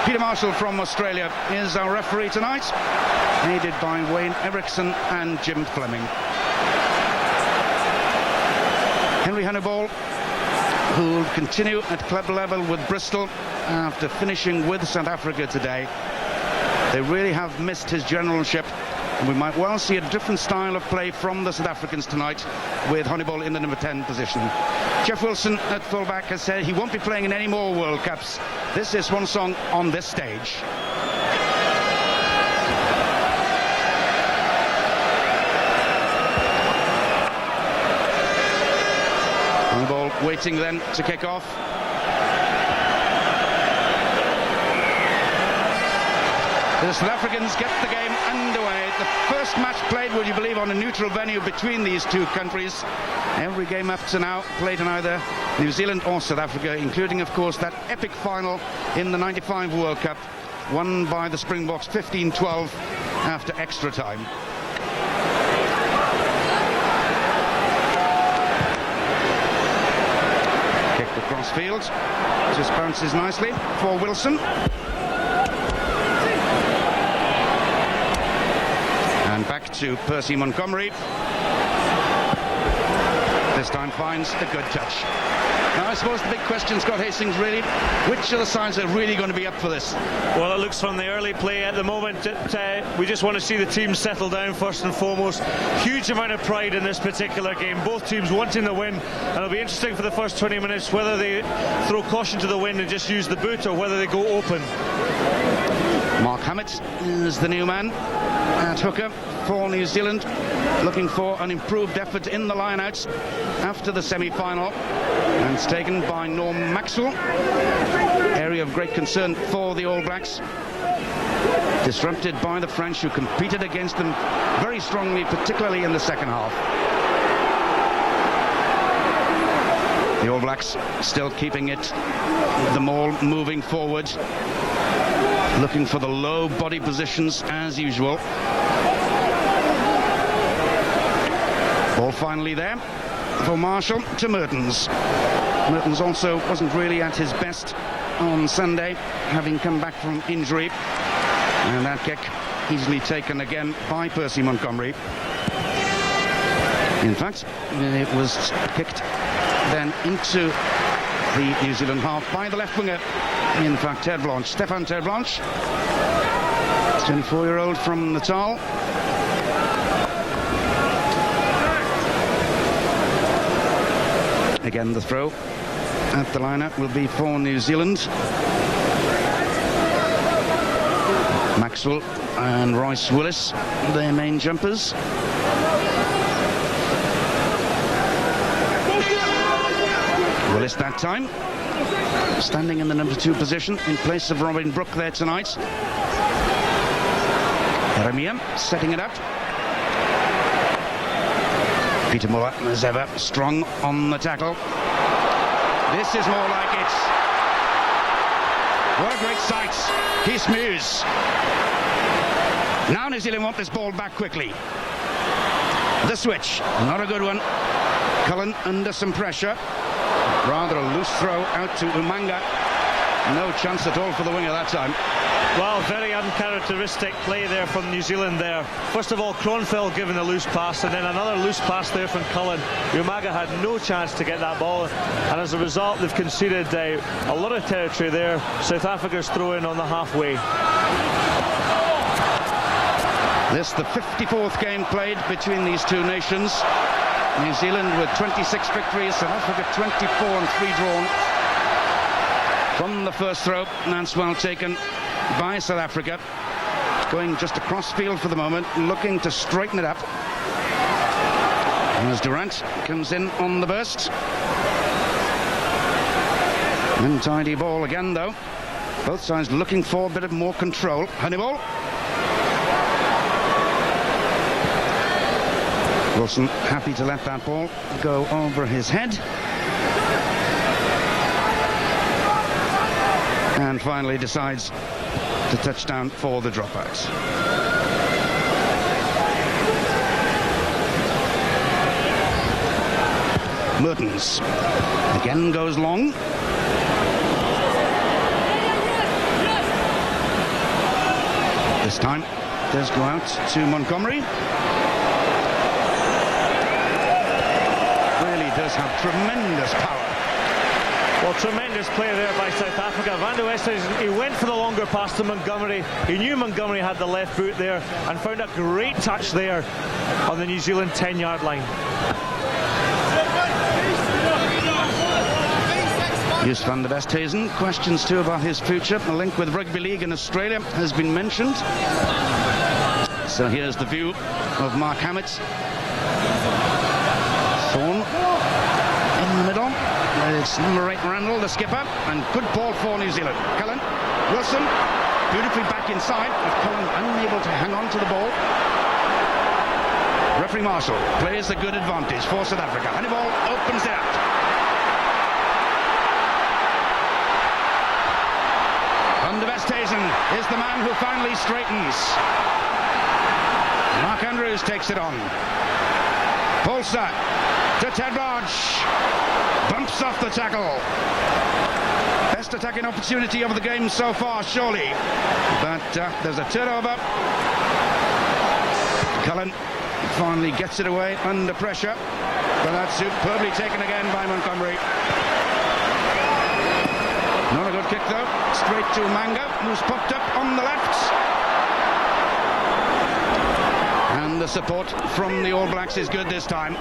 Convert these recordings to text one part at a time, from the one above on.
Peter Marshall from Australia is our referee tonight, aided by Wayne Eriksson and Jim Fleming. Henry Honeyball, who will continue at club level with Bristol after finishing with South Africa today. They really have missed his generalship, and we might well see a different style of play from the South Africans tonight, with Honeyball in the number 10 position. Jeff Wilson at fullback has said he won't be playing in any more World Cups. This is one song on this stage. Honeyball waiting then to kick off. The South Africans get the game underway. The first match played, would you believe, on a neutral venue between these two countries. Every game up to now played in either New Zealand or South Africa, including, of course, that epic final in the '95 World Cup, won by the Springboks 15-12 after extra time. Kicked across field. Just bounces nicely for Wilson. And back to Percy Montgomery. This time finds a good touch. Now I suppose the big question, Scott Hastings, really, which of the sides are really going to be up for this? Well, it looks from the early play at the moment that we just want to see the team settle down first and foremost. Huge amount of pride in this particular game. Both teams wanting the win, and it'll be interesting for the first 20 minutes whether they throw caution to the wind and just use the boot, or whether they go open. Mark Hammett is the new man at hooker for New Zealand, looking for an improved effort in the lineouts after the semi-final, and it's taken by Norm Maxwell. Area of great concern for the All Blacks, disrupted by the French, who competed against them very strongly, particularly in the second half. The All Blacks still keeping it, the maul moving forward, looking for the low body positions as usual. Ball finally there for Marshall to Mertens. Mertens also wasn't really at his best on Sunday, having come back from injury. And that kick easily taken again by Percy Montgomery. In fact, it was kicked then into the New Zealand half by the left winger. In fact, Stefan Terblanche, 24-year-old from Natal. Again, the throw at the lineup will be for New Zealand. Maxwell and Royce Willis, their main jumpers. Willis that time, standing in the number 2 position in place of Robin Brooke there tonight. Eremia setting it up. Peter Muller, as ever, strong on the tackle. This is more like it. What a great sight. Keith Muse. Now New Zealand want this ball back quickly. The switch, not a good one. Cullen under some pressure. Rather a loose throw out to Umanga. No chance at all for the winger that time. Well, very uncharacteristic play there from New Zealand there. First of all, Kronfeld given a loose pass, and then another loose pass there from Cullen. Umaga had no chance to get that ball, and as a result they've conceded a lot of territory there. South Africa's throw in on the halfway. This the 54th game played between these two nations. New Zealand with 26 victories, South Africa 24 and 3 drawn. From the first throw, and that's well taken by South Africa. Going just across field for the moment, looking to straighten it up. As Durant comes in on the burst. Untidy ball again, though. Both sides looking for a bit of more control. Honeyball. Wilson happy to let that ball go over his head. And finally decides to touch down for the dropouts. Mertens again goes long. This time does go out to Montgomery. Really does have tremendous power. Well, tremendous play there by South Africa. Van der Westhuizen, he went for the longer pass to Montgomery. He knew Montgomery had the left boot there and found a great touch there on the New Zealand 10-yard line. Joost van der Westhuizen, questions too about his future. The link with rugby league in Australia has been mentioned. So here's the view of Mark Hammett. Thorne in the middle. It's number 8 Randall, the skipper, and good ball for New Zealand. Cullen, Wilson, beautifully back inside, with Cullen unable to hang on to the ball. Referee Marshall plays the good advantage for South Africa. Hannibal opens it out. Van der Westhuizen is the man who finally straightens. Mark Andrews takes it on. Polster to Ted Raj. Bumps off the tackle. Best attacking opportunity of the game so far, surely. But there's a turnover. Cullen finally gets it away under pressure. But that's superbly taken again by Montgomery. Not a good kick though. Straight to Manga, who's popped up on the left. And the support from the All Blacks is good this time.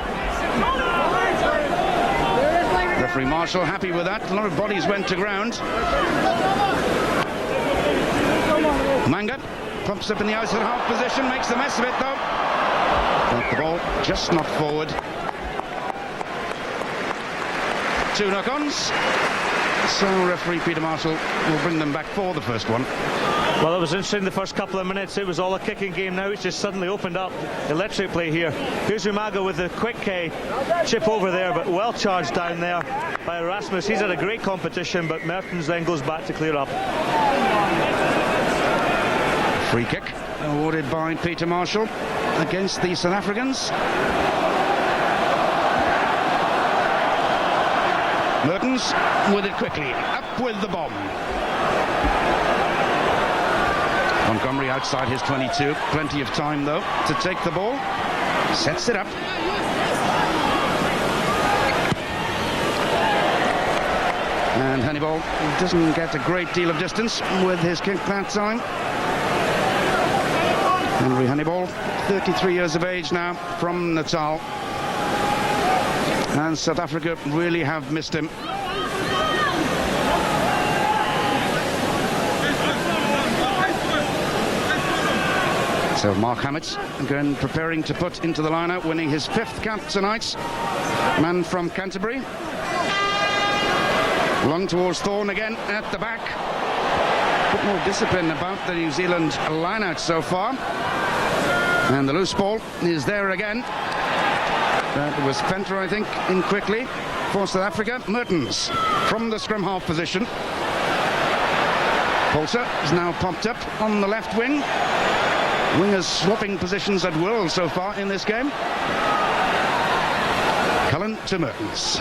Referee Marshall happy with that. A lot of bodies went to ground. Manga pumps up in the outside half position, makes the mess of it though. But the ball just not forward. 2 knock-ons. So referee Peter Marshall will bring them back for the first one. Well, it was interesting the first couple of minutes. It was all a kicking game. Now it's just suddenly opened up. Electric play here. Here's Umaga with the quick chip over there, but well charged down there by Erasmus. He's had a great competition, but Mertens then goes back to clear up. Free kick awarded by Peter Marshall against the South Africans. Mertens with it quickly, up with the bomb. Montgomery outside his 22, plenty of time though to take the ball, sets it up. And Hannibal doesn't get a great deal of distance with his kick that time. Henry Hannibal, 33 years of age now, from Natal. And South Africa really have missed him. So Mark Hammett again preparing to put into the lineup, winning his 5th cap tonight. Man from Canterbury. Long towards Thorne again at the back. A bit more discipline about the New Zealand line-out so far. And the loose ball is there again. That was Fenter, I think, in quickly for South Africa. Mertens from the scrum half position. Polster is now popped up on the left wing. Wingers swapping positions at will so far in this game. Cullen to Mertens.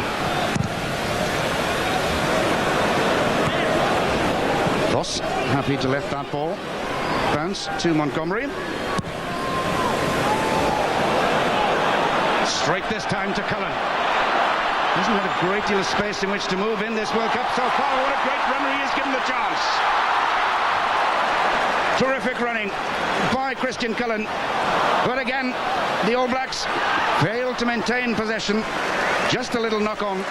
Voss happy to let that ball bounce to Montgomery. Straight this time to Cullen. Hasn't had a great deal of space in which to move in this World Cup so far. What a great runner he is given the chance. Terrific running by Christian Cullen. But again, the All Blacks failed to maintain possession. Just a little knock on.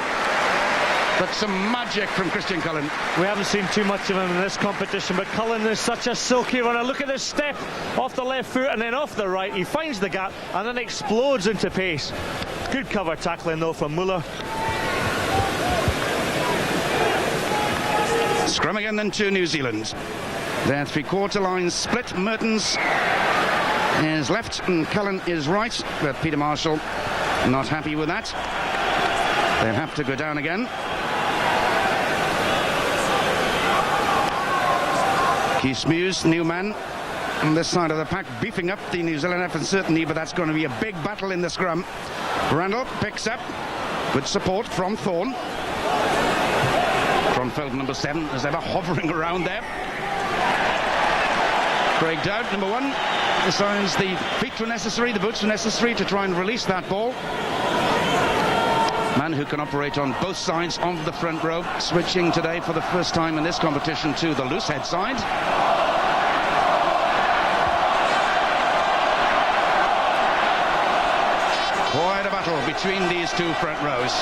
But some magic from Christian Cullen. We haven't seen too much of him in this competition, but Cullen is such a silky runner. Look at this step off the left foot and then off the right. He finds the gap and then explodes into pace. Good cover tackling though from Muller. Scrum again then to New Zealand. Their 3/4 line split. Mertens is left and Cullen is right, but Peter Marshall not happy with that. They'll have to go down again. Keith Muse, new man on this side of the pack, beefing up the New Zealand effort certainly, but that's going to be a big battle in the scrum. Randall picks up with support from Thorne. Kronfeld, number 7, is ever hovering around there. Craig Dowd, number 1, decides the feet were necessary, the boots were necessary to try and release that ball. Man who can operate on both sides of the front row, switching today for the first time in this competition to the loose head side. Quite a battle between these two front rows.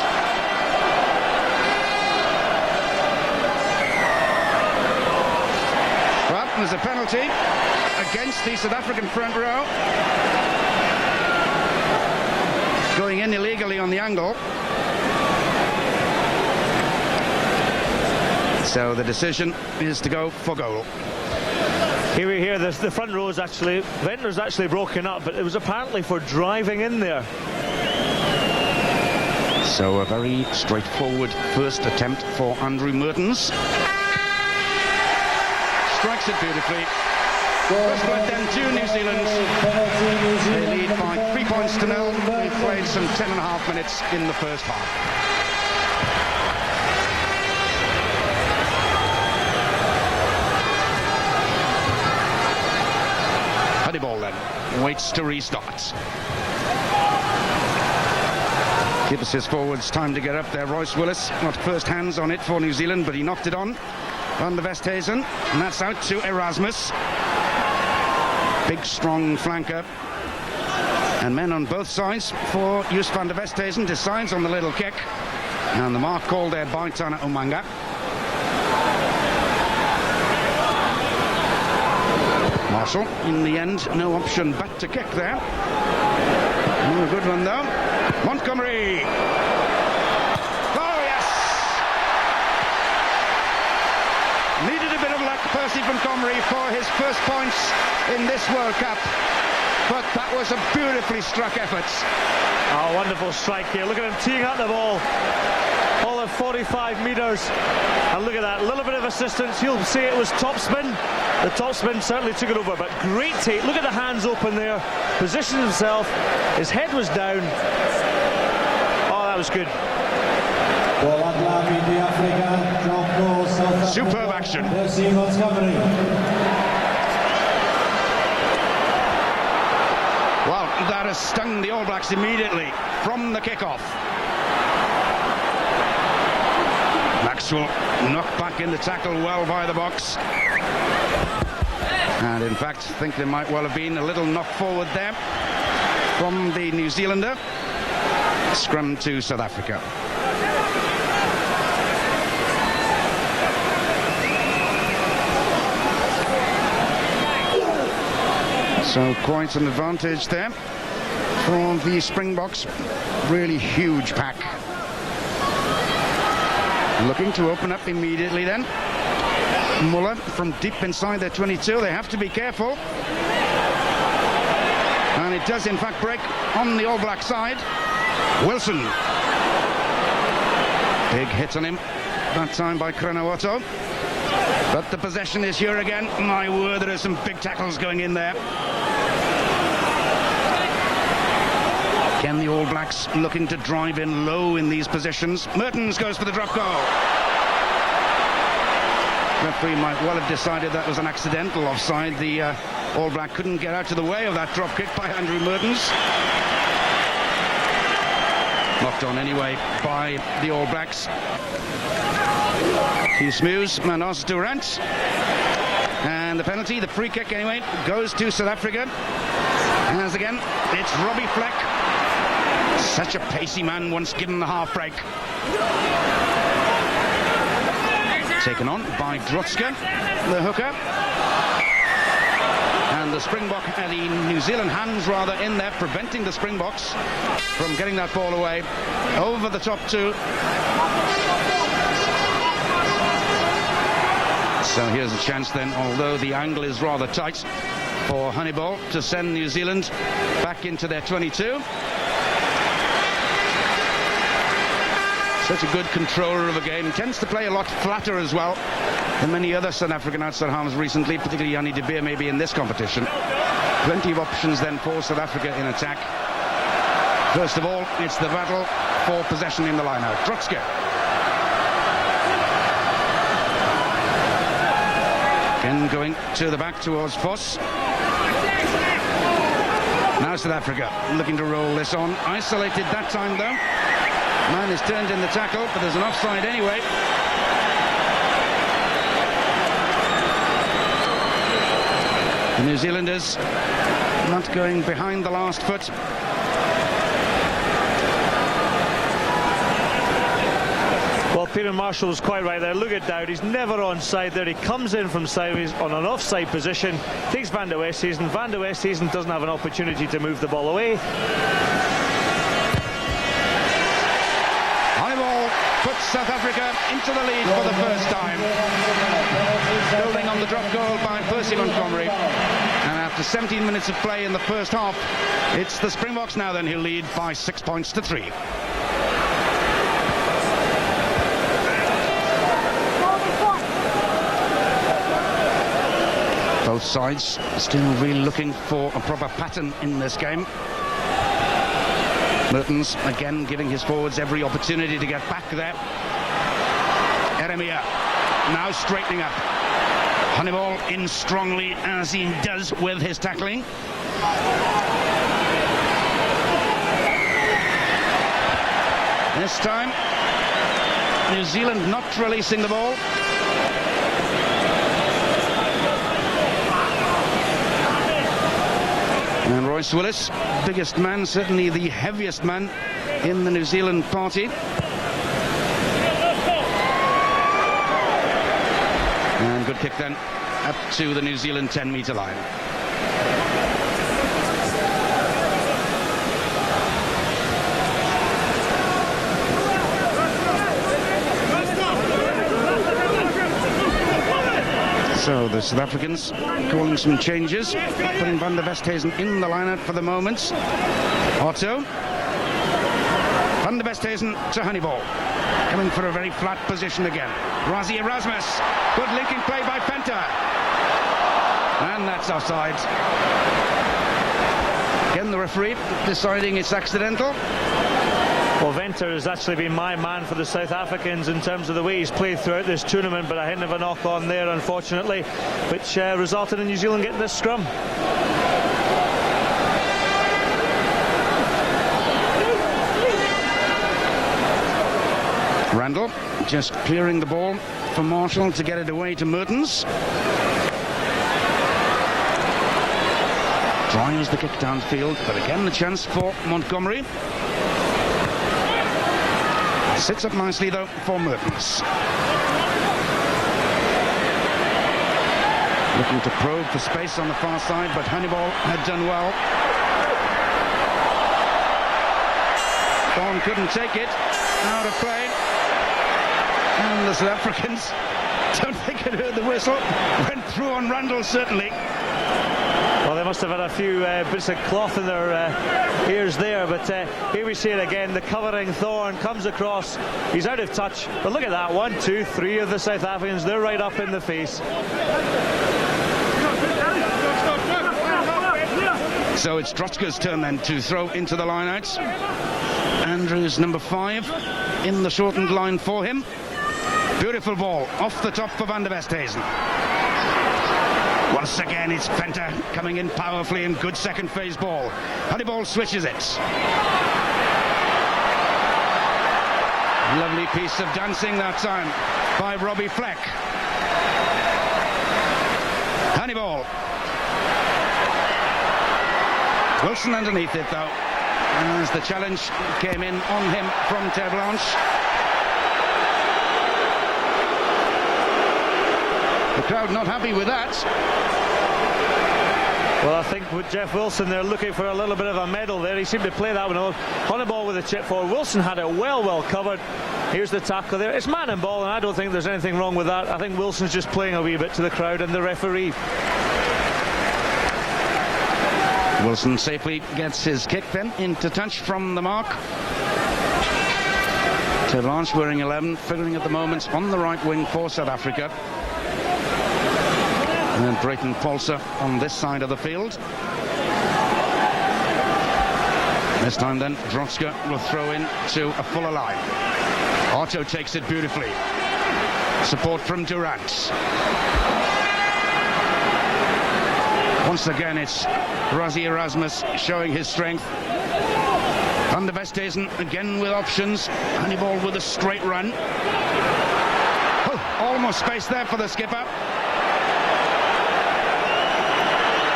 Well, there's a penalty against the South African front row. Going in illegally on the angle. So the decision is to go for goal. Here we hear the front row is actually, Ventnor's actually broken up, but it was apparently for driving in there. So a very straightforward first attempt for Andrew Mertens. Strikes it beautifully. First blood then to New Zealand. They lead by 3 points to 0. They played some 10.5 minutes in the first half. Ball then waits to restart. Gives his forwards time to get up there. Royce Willis got first hands on it for New Zealand, but he knocked it on Van der Westhuizen, and that's out to Erasmus. Big strong flanker, and men on both sides for Joos Van der Westhuizen. Decides on the little kick, and the mark called there by Tana Umanga. Marshall, in the end, no option but to kick there. Oh, a good one though. Montgomery. Oh yes. Needed a bit of luck, Percy Montgomery, for his first points in this World Cup. But that was a beautifully struck effort. Oh, wonderful strike here. Look at him teeing up the ball. All of 45 metres. And look at that, a little bit of assistance. You'll see it was topspin. The topspin certainly took it over, but great take. Look at the hands open there. Positioned himself. His head was down. Oh, that was good. Superb action. Well, that has stung the All Blacks immediately from the kickoff. Maxwell knocked back in the tackle well by the box. And in fact, I think there might well have been a little knock forward there from the New Zealander. Scrum to South Africa. So quite an advantage there for the Springboks. Really huge pack. Looking to open up immediately then. Muller from deep inside their 22. They have to be careful. And it does in fact break on the All Black side. Wilson. Big hit on him that time by Kranawoto. But the possession is here again. My word, there are some big tackles going in there. Again, the All Blacks looking to drive in low in these positions. Mertens goes for the drop goal. Referee might well have decided that was an accidental offside. The All Black couldn't get out of the way of that drop kick by Andrew Mertens. Knocked on anyway by the All Blacks. Keith Mews, Manos Durant. And the penalty, the free kick anyway, goes to South Africa. As again, it's Robbie Fleck. Such a pacey man, once given the half break. Taken on by Drotska, the hooker. And the Springbok, the New Zealand hands rather in there, preventing the Springboks from getting that ball away. Over the top two. So here's a chance then, although the angle is rather tight, for Honeyball to send New Zealand back into their 22. Such a good controller of a game. Tends to play a lot flatter as well than many other South African outside halves recently, particularly Yanni de Beer maybe in this competition. Plenty of options then for South Africa in attack. First of all, it's the battle for possession in the line-out. Drotska. Again going to the back towards Voss. Now South Africa looking to roll this on. Isolated that time though. Man is turned in the tackle, but there's an offside anyway. The New Zealanders not going behind the last foot. Well, Peter Marshall was quite right there. Look at Dowd, he's never onside there. He comes in from sideways on an offside position, takes Van der Westhuizen. Van der Westhuizen doesn't have an opportunity to move the ball away. High ball puts South Africa into the lead for the first time. Building on the drop goal by Percy Montgomery. And after 17 minutes of play in the first half, it's the Springboks now then who lead by 6 points to 3. Both sides still really looking for a proper pattern in this game. Mertens again giving his forwards every opportunity to get back there. Eremia now straightening up. Hannibal in strongly as he does with his tackling. This time New Zealand not releasing the ball. And Royce Willis, biggest man, certainly the heaviest man in the New Zealand party. And good kick then up to the New Zealand 10-metre line. So the South Africans calling some changes, putting Van der Westhuizen in the lineup for the moment. Otto. Van der Westhuizen to Hannibal. Coming for a very flat position again. Rassie Erasmus. Good linking play by Venter. And that's offside. Again the referee deciding it's accidental. Well, Venter has actually been my man for the South Africans in terms of the way he's played throughout this tournament, but a hint of a knock on there, unfortunately, which resulted in New Zealand getting this scrum. Randall just clearing the ball for Marshall to get it away to Mertens. Drives the kick downfield, but again the chance for Montgomery. Sits up nicely though for Mertens. Looking to probe for space on the far side, but Hannibal had done well. Thorne couldn't take it. Out of play. And the South Africans, don't think it heard the whistle. Went through on Randall certainly. Well, they must have had a few bits of cloth in their ears there, but here we see it again. The covering Thorne comes across. He's out of touch, but look at that. 1, 2, 3 of the South Africans. They're right up in the face. So it's Trotsker's turn then to throw into the lineouts. Andrews, number 5, in the shortened line for him. Beautiful ball off the top for Van der Westhuizen. Once again, it's Venter coming in powerfully and good second phase ball. Hannibal switches it. Lovely piece of dancing that time by Robbie Fleck. Hannibal. Wilson underneath it though, as the challenge came in on him from Terre Blanche. The crowd not happy with that. Well, I think with Jeff Wilson, they're looking for a little bit of a medal there. He seemed to play that one. Hannibal with a chip forward. Wilson had it well covered. Here's the tackle there. It's man and ball, and I don't think there's anything wrong with that. I think Wilson's just playing a wee bit to the crowd and the referee. Wilson safely gets his kick then into touch from the mark. Terre Blanche wearing 11, figuring at the moment on the right wing for South Africa. And then Brayton Paulser on this side of the field. This time then Drotska will throw in to a fuller line. Otto takes it beautifully. Support from Durant. Once again, it's Rassie Erasmus showing his strength. Van der Westhuizen again with options. Hannibal with a straight run. Oh, almost space there for the skipper.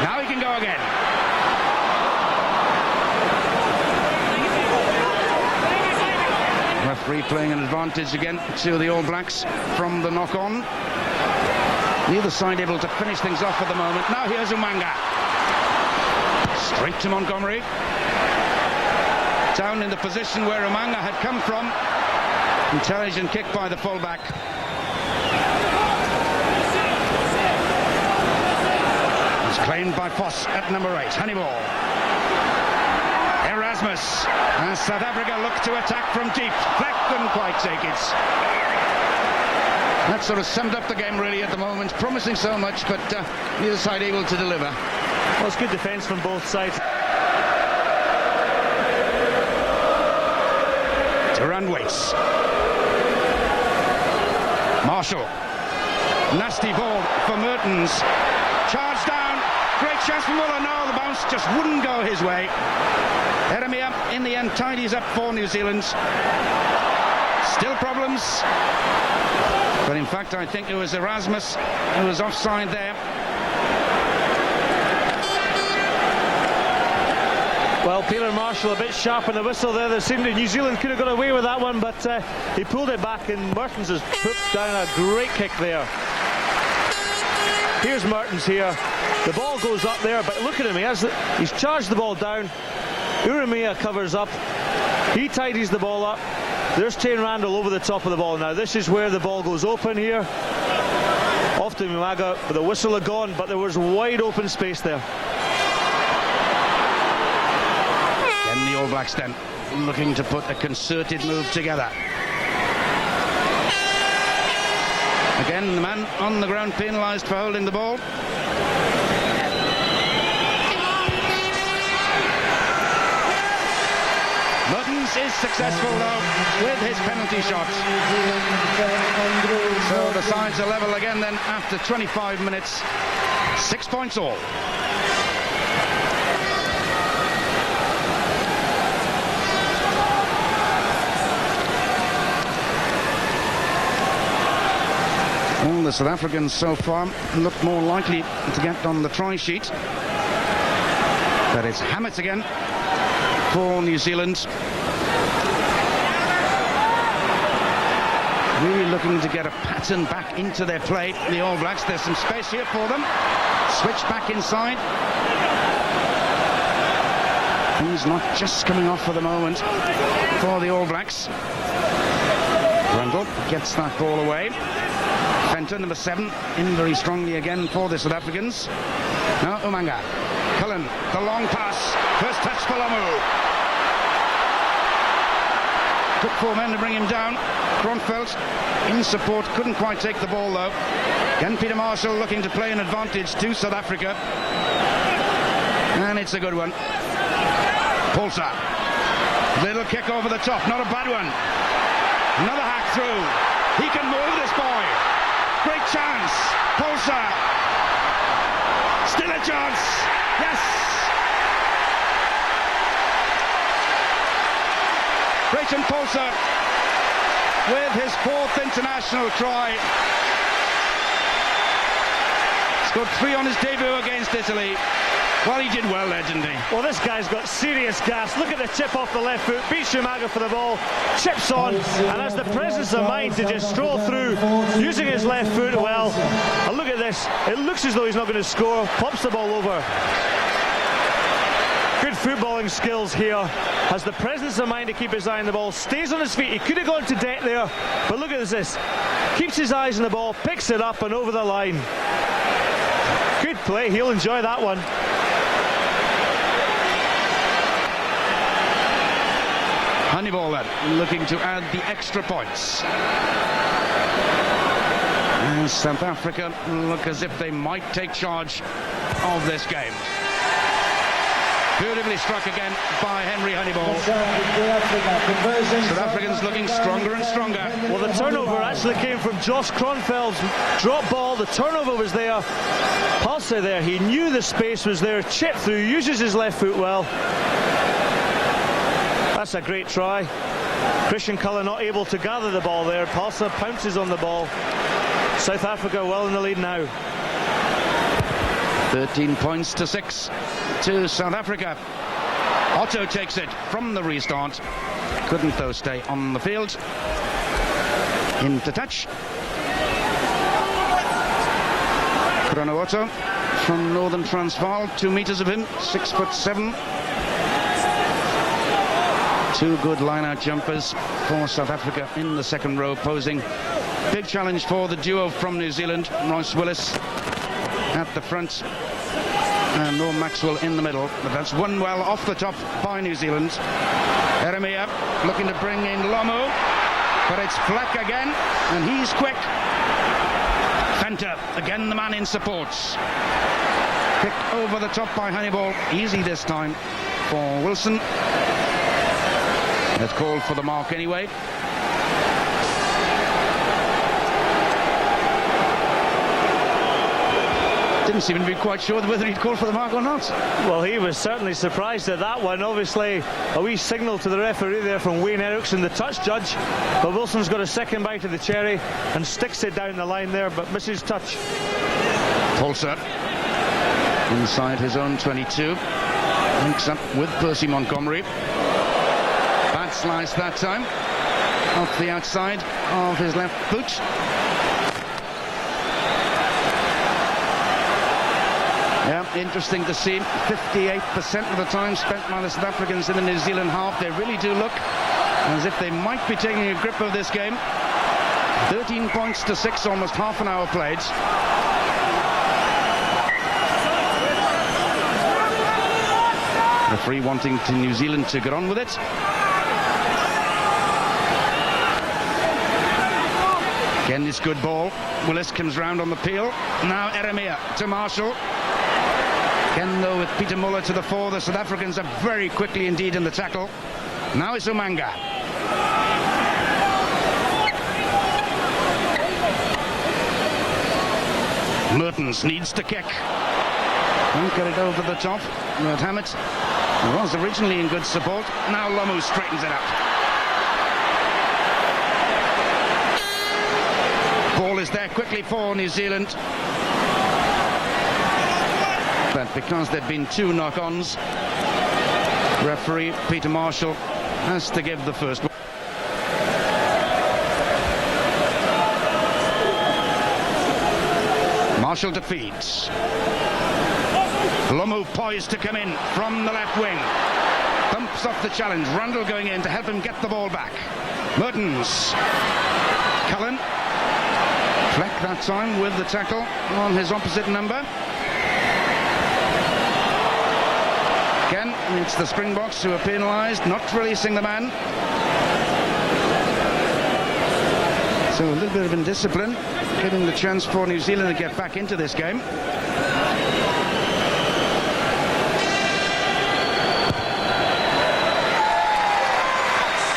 Now he can go again. Referee playing an advantage again to the All Blacks from the knock-on. Neither side able to finish things off at the moment. Now here's Umanga. Straight to Montgomery. Down in the position where Umanga had come from. Intelligent kick by the fullback. It's claimed by Foss at number 8. Hannibal. Erasmus. And South Africa look to attack from deep. Fleck couldn't quite take it. That sort of summed up the game really at the moment. Promising so much, but neither side able to deliver. Well, it's good defence from both sides. Durand waits. Marshall. Nasty ball for Mertens. Charge down. Great chance for Muller. No, the bounce just wouldn't go his way. Eremia in the end tidies up for New Zealand. Still problems. But in fact, I think it was Erasmus who was offside there. Well, Peter Marshall a bit sharp on the whistle there. There seemed that New Zealand could have got away with that one, but he pulled it back, and Mertens has put down a great kick there. Here's Mertens here. The ball goes up there, but look at him. He's charged the ball down. Uremia covers up. He tidies the ball up. There's Taine Randall over the top of the ball now. This is where the ball goes open here. Off to Umaga, but the whistle had gone, but there was wide open space there. Again, the All Blacks then looking to put a concerted move together. Again, the man on the ground penalised for holding the ball. Mertens is successful though with his penalty shot. So the sides are level again then after 25 minutes. 6 points all. All the South Africans so far look more likely to get on the try sheet. But it's Hammett again for New Zealand. Really looking to get a pattern back into their play, the All Blacks. There's some space here for them. Switch back inside. He's not just coming off for the moment for the All Blacks. Randall gets that ball away. Fenton, number 7, in very strongly again for the South Africans. Now Umanga. Cullen, the long pass. First touch for Lamu. Took 4 men to bring him down. Kronfeldt in support, couldn't quite take the ball though. Again, Peter Marshall looking to play an advantage to South Africa. And it's a good one. Pulsar. Little kick over the top, not a bad one. Another hack through. He can move this boy. Great chance. Pulsar. Still a chance. Yes. Brayton Pulsar with his 4th international try. Scored 3 on his debut against Italy. Well, he did well there, didn't he? Well, this guy's got serious gas. Look at the chip off the left foot. Beats Umaga for the ball. Chips on. And has the presence of mind to just stroll through using his left foot. Well, and look at this. It looks as though he's not going to score. Pops the ball over. Good footballing skills here. Has the presence of mind to keep his eye on the ball. Stays on his feet. He could have gone to debt there. But look at this. Keeps his eyes on the ball. Picks it up and over the line. Good play. He'll enjoy that one. Hannibal then looking to add the extra points. And South Africa look as if they might take charge of this game. Beautifully struck again by Henry Honeyball. South Africans looking stronger and stronger. Well, the turnover actually came from Josh Kronfeld's drop ball. The turnover was there. Palsa there, he knew the space was there. Chip through, uses his left foot well. That's a great try. Christian Cullen not able to gather the ball there. Palsa pounces on the ball. South Africa well in the lead now. 13 points to 6 to South Africa. Otto takes it from the restart. Couldn't though stay on the field. Into touch. Chrono Otto from Northern Transvaal. 2 meters of him, 6'7". 2 good line-out jumpers for South Africa in the second row, posing big challenge for the duo from New Zealand. Royce Willis at the front and Norm Maxwell in the middle, but that's won well off the top by New Zealand. Eremia looking to bring in Lomu, but it's Fleck again, and he's quick. Venter again, the man in supports. Picked over the top by Honeyball, easy this time for Wilson. That's called for the mark anyway. Didn't seem to be quite sure whether he'd called for the mark or not. Well, he was certainly surprised at that one. Obviously, a wee signal to the referee there from Wayne Eriksson, the touch judge. But Wilson's got a second bite of the cherry and sticks it down the line there, but misses touch. Palsa inside his own 22. Links up with Percy Montgomery. Bad slice that time. Off the outside of his left boot. Yeah, interesting to see 58% of the time spent by the South Africans in the New Zealand half. They really do look as if they might be taking a grip of this game. 13 points to 6, almost half an hour played. Referee wanting to New Zealand to get on with it. Again, this good ball. Willis comes round on the peel. Now Eremia to Marshall. Again, though, with Peter Muller to the fore, the South Africans are very quickly indeed in the tackle. Now it's Umanga. Mertens needs to kick. Won't get it over the top. But Hammett was originally in good support. Now Lomu straightens it up. Ball is there quickly for New Zealand. But because there'd been 2 knock-ons, referee Peter Marshall has to give the first one. Marshall defeats. Lomu poised to come in from the left wing. Bumps off the challenge. Rundle going in to help him get the ball back. Mertens. Cullen. Fleck that time with the tackle on his opposite number. Again, it's the Springboks who are penalised, not releasing the man. So a little bit of indiscipline, giving the chance for New Zealand to get back into this game.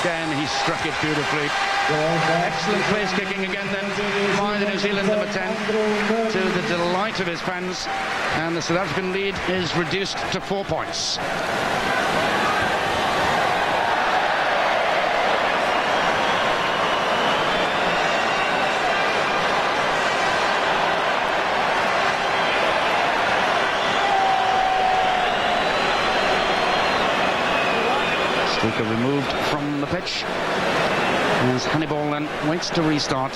Again, he struck it beautifully. Excellent place kicking again then by the New Zealand number 10, to the delight of his fans, and the South African lead is reduced to 4 points. Streaker removed from the pitch as Honeyball then waits to restart.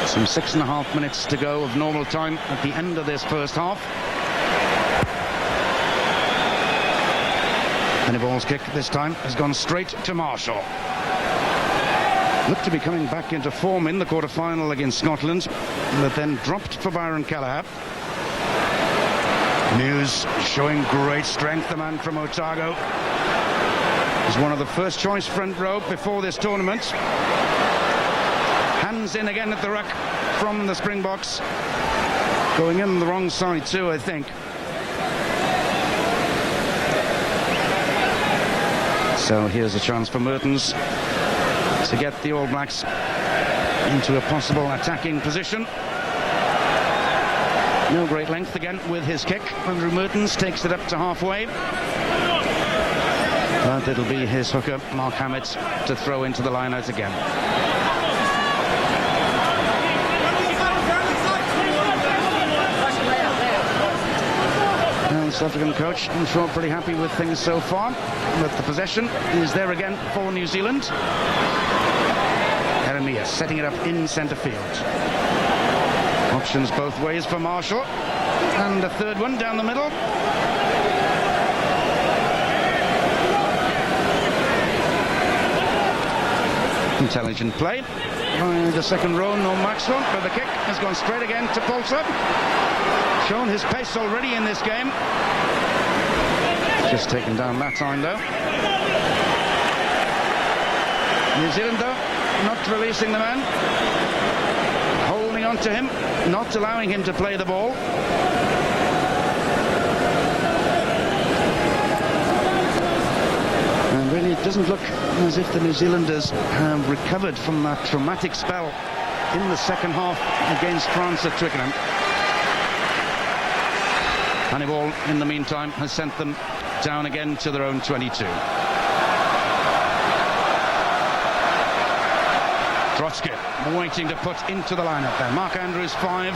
Some 6.5 minutes to go of normal time at the end of this first half. Honeyball's kick this time has gone straight to Marshall. Looked to be coming back into form in the quarter-final against Scotland, but then dropped for Byron Callagher. Muse showing great strength, the man from Otago. He's one of the first choice front row before this tournament. Hands in again at the ruck from the Springboks. Going in the wrong side too, I think. So here's a chance for Mertens to get the All Blacks into a possible attacking position. No great length again with his kick. Andrew Mertens takes it up to halfway. But it'll be his hooker, Mark Hammett, to throw into the line-out again. And the South African coach, I'm sure, pretty happy with things so far. But the possession is there again for New Zealand. Jeremiah setting it up in centre field. Options both ways for Marshall. And a third one down the middle. Intelligent play by the second row, no Maxwell, but the kick has gone straight again to Polter. Shown his pace already in this game. Just taken down that time though. New Zealand though, not releasing the man. Holding on to him, not allowing him to play the ball. And really it doesn't look as if the New Zealanders have recovered from that traumatic spell in the second half against France at Twickenham. Hannibal, in the meantime, has sent them down again to their own 22. Trotsky waiting to put into the lineup there. Mark Andrews 5,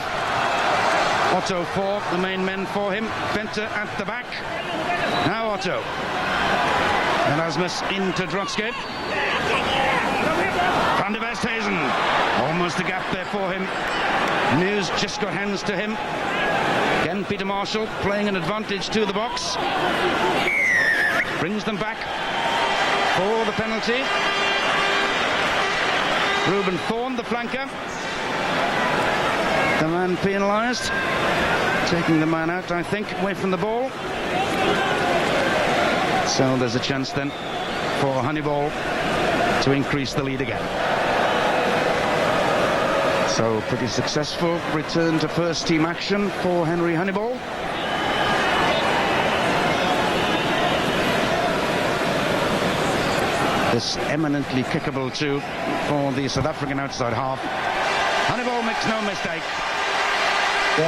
Otto 4, the main men for him. Venter at the back. Now Otto. Erasmus into Trotsky. Van der Westhuizen. Almost a gap there for him. Mews just got hands to him. Again, Peter Marshall playing an advantage to the box. Brings them back for the penalty. Reuben Thorne, the flanker. The man penalised. Taking the man out, I think, away from the ball. So there's a chance then for Hannibal to increase the lead again. So pretty successful return to first team action for Henry Hannibal. This eminently kickable too for the South African outside half. Hannibal makes no mistake. So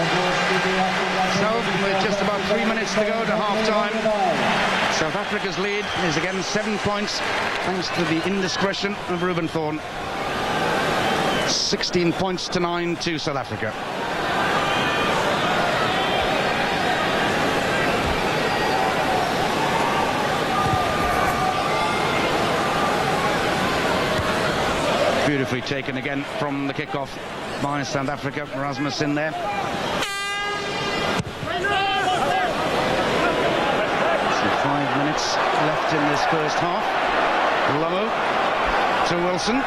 with just about 3 minutes to go to half-time, South Africa's lead is again 7 points thanks to the indiscretion of Reuben Thorne. 16 points to 9 to South Africa. Beautifully taken again from the kickoff by South Africa. Erasmus in there. So 5 minutes left in this first half. Lomo to Wilson.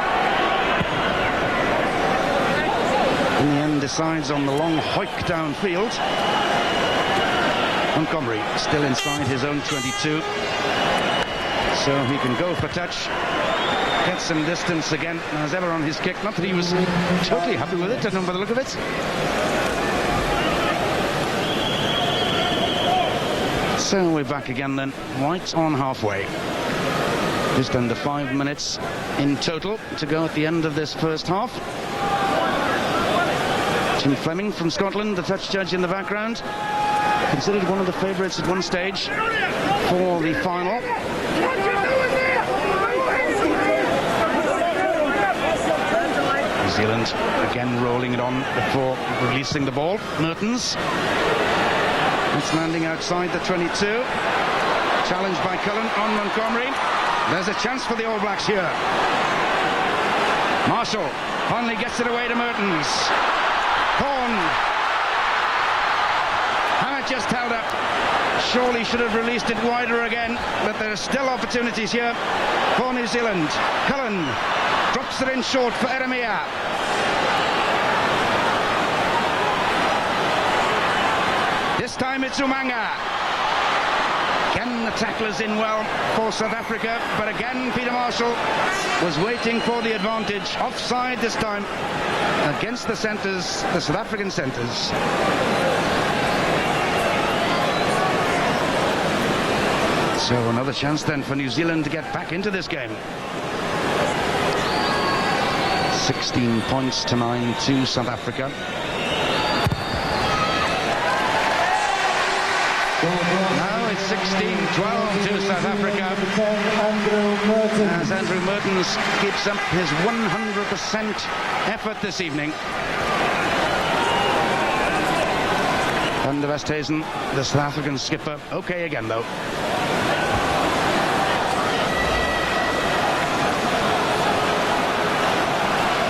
In the end decides on the long hoik downfield. Montgomery still inside his own 22. So he can go for touch. Get some distance again as ever on his kick. Not that he was totally happy with it, by the look of it. So we're back again then, right on halfway. Just under 5 minutes in total to go at the end of this first half. Tim Fleming from Scotland, the touch judge in the background. Considered one of the favourites at one stage for the final. New Zealand again rolling it on before releasing the ball. Mertens. It's landing outside the 22. Challenged by Cullen on Montgomery. There's a chance for the All Blacks here. Marshall finally gets it away to Mertens. Horn. Hammett just held up. Surely should have released it wider again, but there are still opportunities here for New Zealand. Cullen drops it in short for Jeremiah. This time it's Umanga. Again the tacklers in well for South Africa, but again Peter Marshall was waiting for the advantage. Offside this time against the centres, the South African centres. So another chance then for New Zealand to get back into this game. 16 points to 9 to South Africa. Now it's 16-12 to South Africa as Andrew Mertens keeps up his 100% effort this evening. Van der Westhuizen, the South African skipper, okay again though.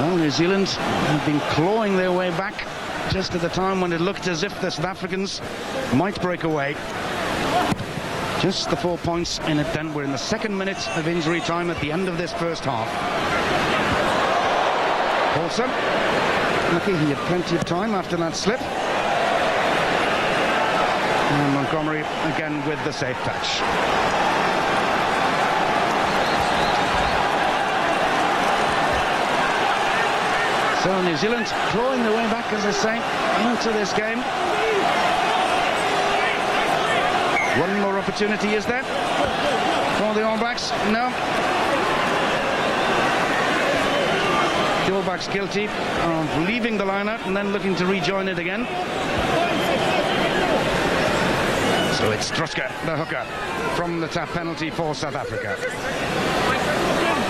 Well, New Zealand have been clawing their way back just at the time when it looked as if the South Africans might break away. Just the 4 points in it then. We're in the second minute of injury time at the end of this first half. Paulson, lucky he had plenty of time after that slip. And Montgomery again with the safe touch. So New Zealand clawing their way back, as I say, into this game. One more opportunity, is there, for the All Blacks? No. The All Blacks guilty of leaving the lineup and then looking to rejoin it again. So it's Struska, the hooker, from the tap penalty for South Africa.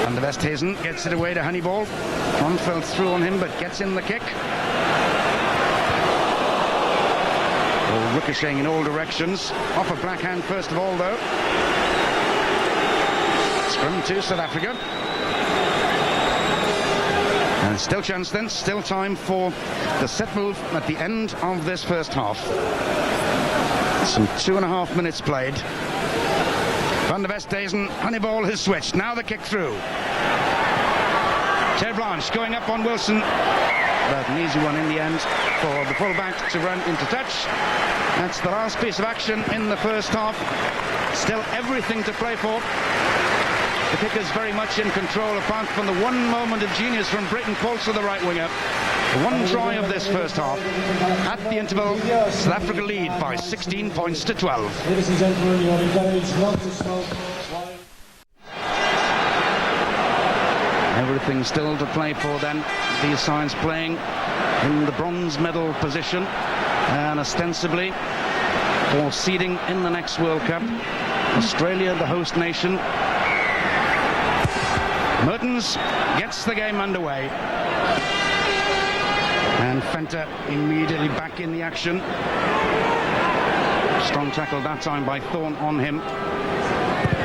And the Westhuizen gets it away to Honeyball. Kronfeldt through on him, but gets in the kick. Oh, ricocheting in all directions. Off a black hand first of all, though. Scrum to South Africa. And still chance then, still time for the set move at the end of this first half. Some 2.5 minutes played. Van der Westhuizen, Honeyball has switched. Now the kick through. Ter Blanche going up on Wilson. But an easy one in the end for the fullback to run into touch. That's the last piece of action in the first half. Still everything to play for. The kickers very much in control, apart from the one moment of genius from Britton Paulson, the right winger. The one try of this first half. At the interval, South Africa lead by 16 points to 12. Ladies and gentlemen, you are encouraged not to stop. Everything still to play for then. These sides playing in the bronze medal position and ostensibly for seeding in the next World Cup. Australia, the host nation. Mertens gets the game underway. And Fenter immediately back in the action. Strong tackle that time by Thorne on him.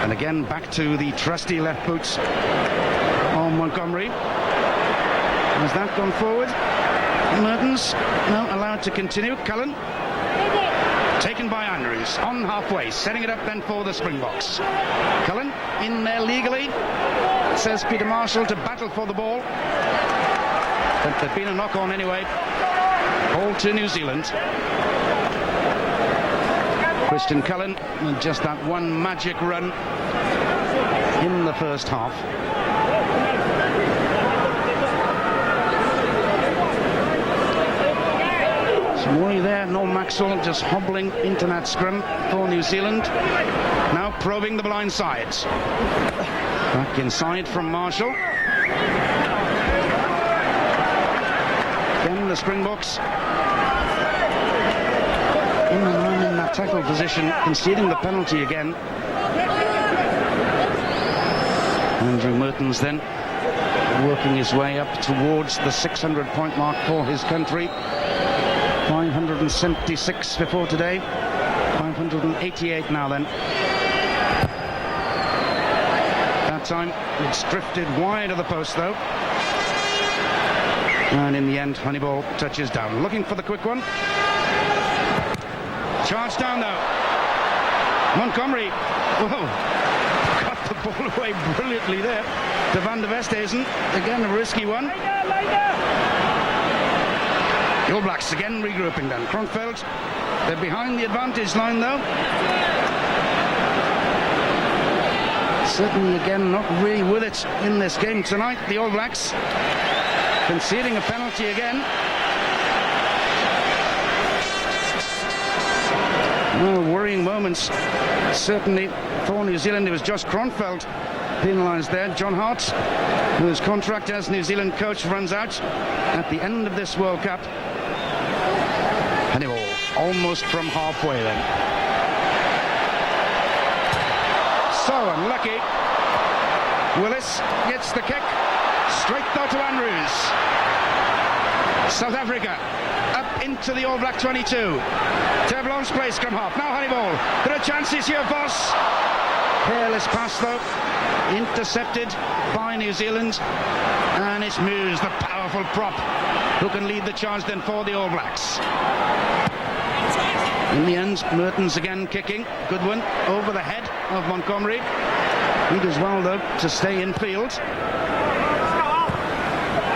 And again back to the trusty left boots on Montgomery. Has that gone forward? Mertens now allowed to continue. Cullen taken by Andrews on halfway, setting it up then for the Springboks. Cullen in there legally, says Peter Marshall, to battle for the ball. But there'd been a knock on anyway. All to New Zealand. Christian Cullen with just that one magic run in the first half. Some worry there, no Maxwell just hobbling into that scrum for New Zealand. Now probing the blind side. Back inside from Marshall. Again the Springboks in and around in that tackle position, conceding the penalty again. Andrew Mertens then working his way up towards the 600 point mark for his country. 576 before today, 588 now then. That time it's drifted wide of the post though. And in the end, Honeyball touches down. Looking for the quick one. Charge down though. Montgomery, whoa, got the ball away brilliantly there to Van der Westhuizen. Again, a risky one. The All Blacks again regrouping then. Kronfeldt, they're behind the advantage line though. Certainly again not really with it in this game tonight, the All Blacks. Conceding a penalty again. Well, worrying moments Certainly for New Zealand, it was Josh Kronfeld penalised there. John Hart, whose contract as New Zealand coach runs out at the end of this World Cup. Anyway, almost from halfway then. So unlucky. Willis gets the kick. Straight though to Andrews. South Africa up into the All Black 22. Terblon's place come half. Now Honeyball. There are chances here, Voss. Careless pass though. Intercepted by New Zealand. And it's Muse, the powerful prop, who can lead the charge then for the All Blacks. In the end, Mertens again kicking. Good one over the head of Montgomery. He does well though to stay in field.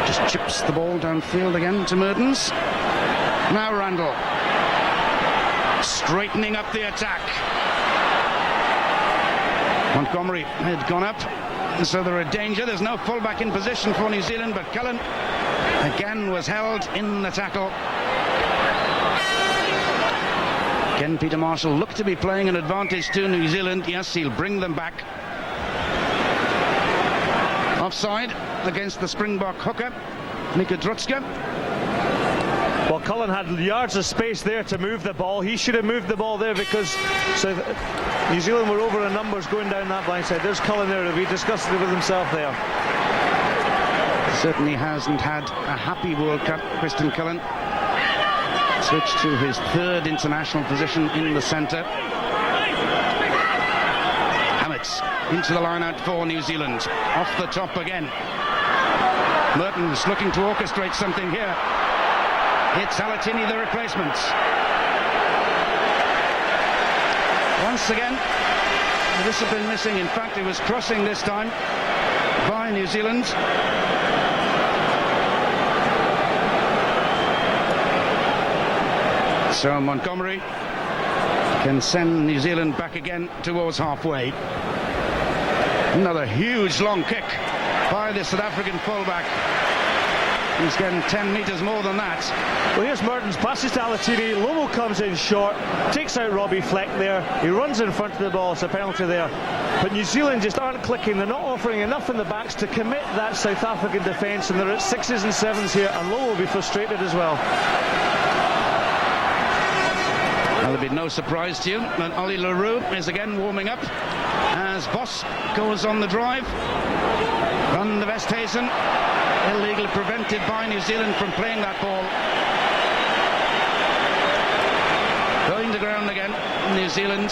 Just chips the ball downfield again to Mertens. Now Randall straightening up the attack. Montgomery had gone up, and so they're in danger. There's no fullback in position for New Zealand, but Cullen again was held in the tackle. Again, Peter Marshall looked to be playing an advantage to New Zealand. Yes, he'll bring them back. Offside against the Springbok hooker, Mika Drutska. Well, Cullen had yards of space there to move the ball. He should have moved the ball there because New Zealand were over in numbers going down that blind side. There's Cullen there. He discussed it with himself there. Certainly hasn't had a happy World Cup, Christian Cullen. Switched to his third international position in the centre. Hammett into the line out for New Zealand. Off the top again. Mertens looking to orchestrate something here. It's Alatini, the replacement. Once again, the discipline missing. In fact, it was crossing this time by New Zealand. So Montgomery can send New Zealand back again towards halfway. Another huge long kick by the South African fullback. He's getting 10 metres more than that. Well, here's Mertens, passes to Alatini. Lomo comes in short, takes out Robbie Fleck there. He runs in front of the ball. It's a penalty there. But New Zealand just aren't clicking. They're not offering enough in the backs to commit that South African defence, and they're at 6s and 7s here, and Lomo will be frustrated as well. Well, there'll be no surprise to you that Ollie LaRue is again warming up as Voss goes on the drive. Van der Westhuizen illegally prevented by New Zealand from playing that ball. Going to ground again, New Zealand.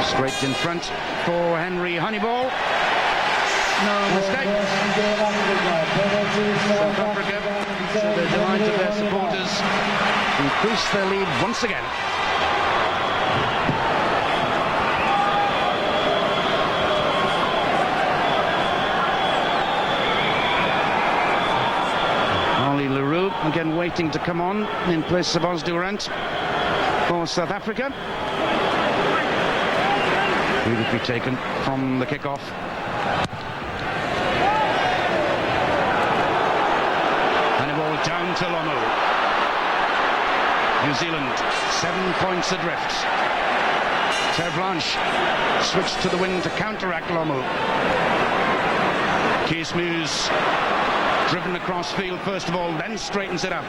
Straight in front for Henry Honeyball. No mistake. South Africa, to the delight of their supporters, increase their lead once again. Ollie LaRue again waiting to come on in place of Os Durant for South Africa. He would be taken from the kickoff. Down to Lomu. New Zealand 7 points adrift. Terre Blanche switched to the wing to counteract Lomu. Kees Muse driven across field first of all, then straightens it up.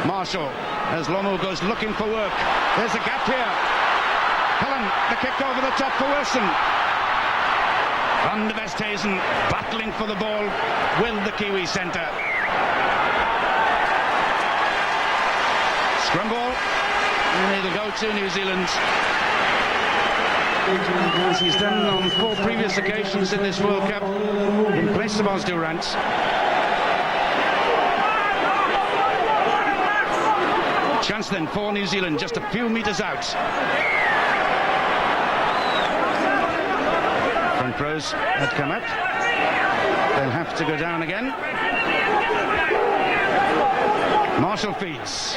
Marshall as Lomu goes looking for work. There's a gap here. Cullen, the kick over the top for Wilson. Van der Westhuizen battling for the ball with the Kiwi centre. Scrum ball, and it'll go to New Zealand. As he's done on 4 previous occasions in this World Cup, in place of Os Durant. Chance then for New Zealand, just a few metres out. Front rows had come up. They'll have to go down again. Marshall feeds.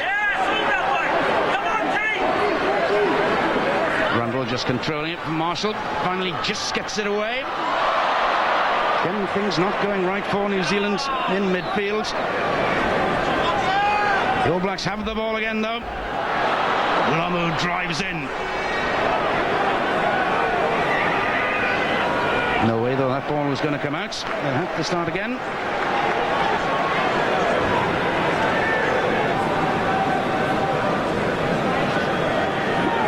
Rundle just controlling it from Marshall. Finally just gets it away. Again, things not going right for New Zealand in midfield. The All Blacks have the ball again though. Lomu drives in. No way though that ball was going to come out. They'll have to start again.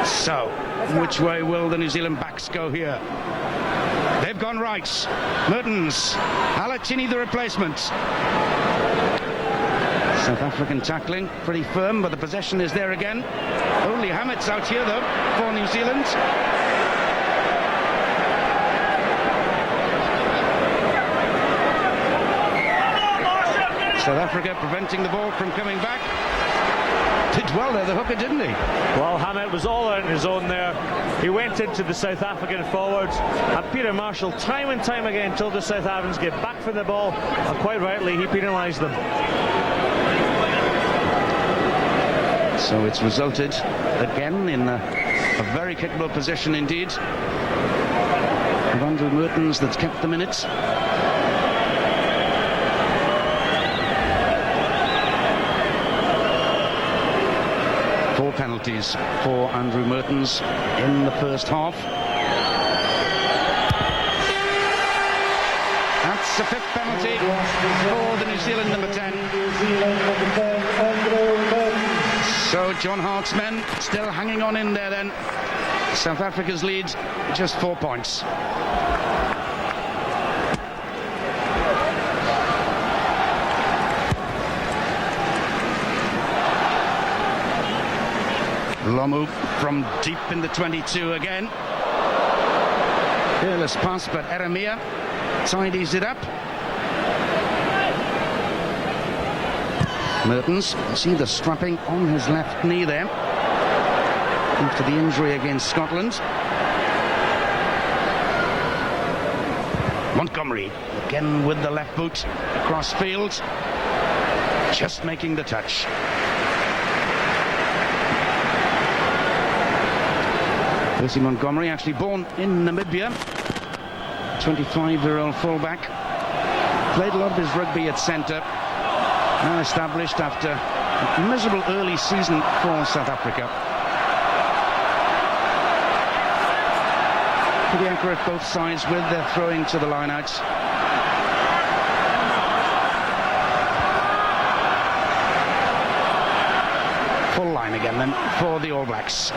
So, which way will the New Zealand backs go here? They've gone right. Mertens, Alachini the replacement. South African tackling, pretty firm, but the possession is there again. Only Hamett's out here though, for New Zealand. South Africa preventing the ball from coming back. Did well there, the hooker, didn't he? Well, Hammett was all out on his own there. He went into the South African forwards, and Peter Marshall time and time again told the South Africans to get back from the ball, and quite rightly he penalised them. So it's resulted again in a very kickable position indeed of Andrew Mertens that's kept them in it. Four penalties for Andrew Mertens in the first half. That's a fifth penalty for the New Zealand number 10. So John Hart's men still hanging on in there then. South Africa's lead just 4 points. Lomu from deep in the 22 again. Fearless pass, but Eremia tidies it up. Mertens, see the strapping on his left knee there after the injury against Scotland. Montgomery again with the left boot across field, just making the touch. Percy Montgomery, actually born in Namibia, 25-year-old fullback, played a lot of his rugby at centre, now established after a miserable early season for South Africa. Pretty accurate both sides with their throwing to the lineouts. Full line again then for the All Blacks.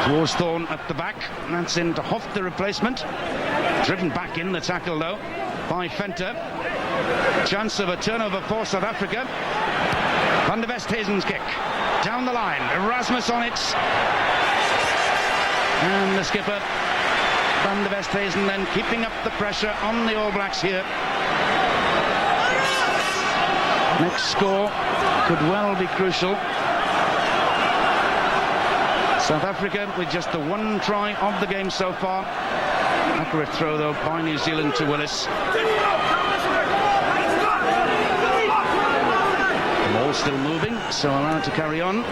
Worsthorne at the back, that's into Hoff the replacement. Driven back in the tackle though by Venter. Chance of a turnover for South Africa. Van der Westhuizen's kick down the line, Erasmus on it, and the skipper Van der Westhuizen then keeping up the pressure on the All Blacks here. Next score could well be crucial. South Africa with just the one try of the game so far. Accurate throw though by New Zealand to Willis. The ball still moving, so allowed to carry on.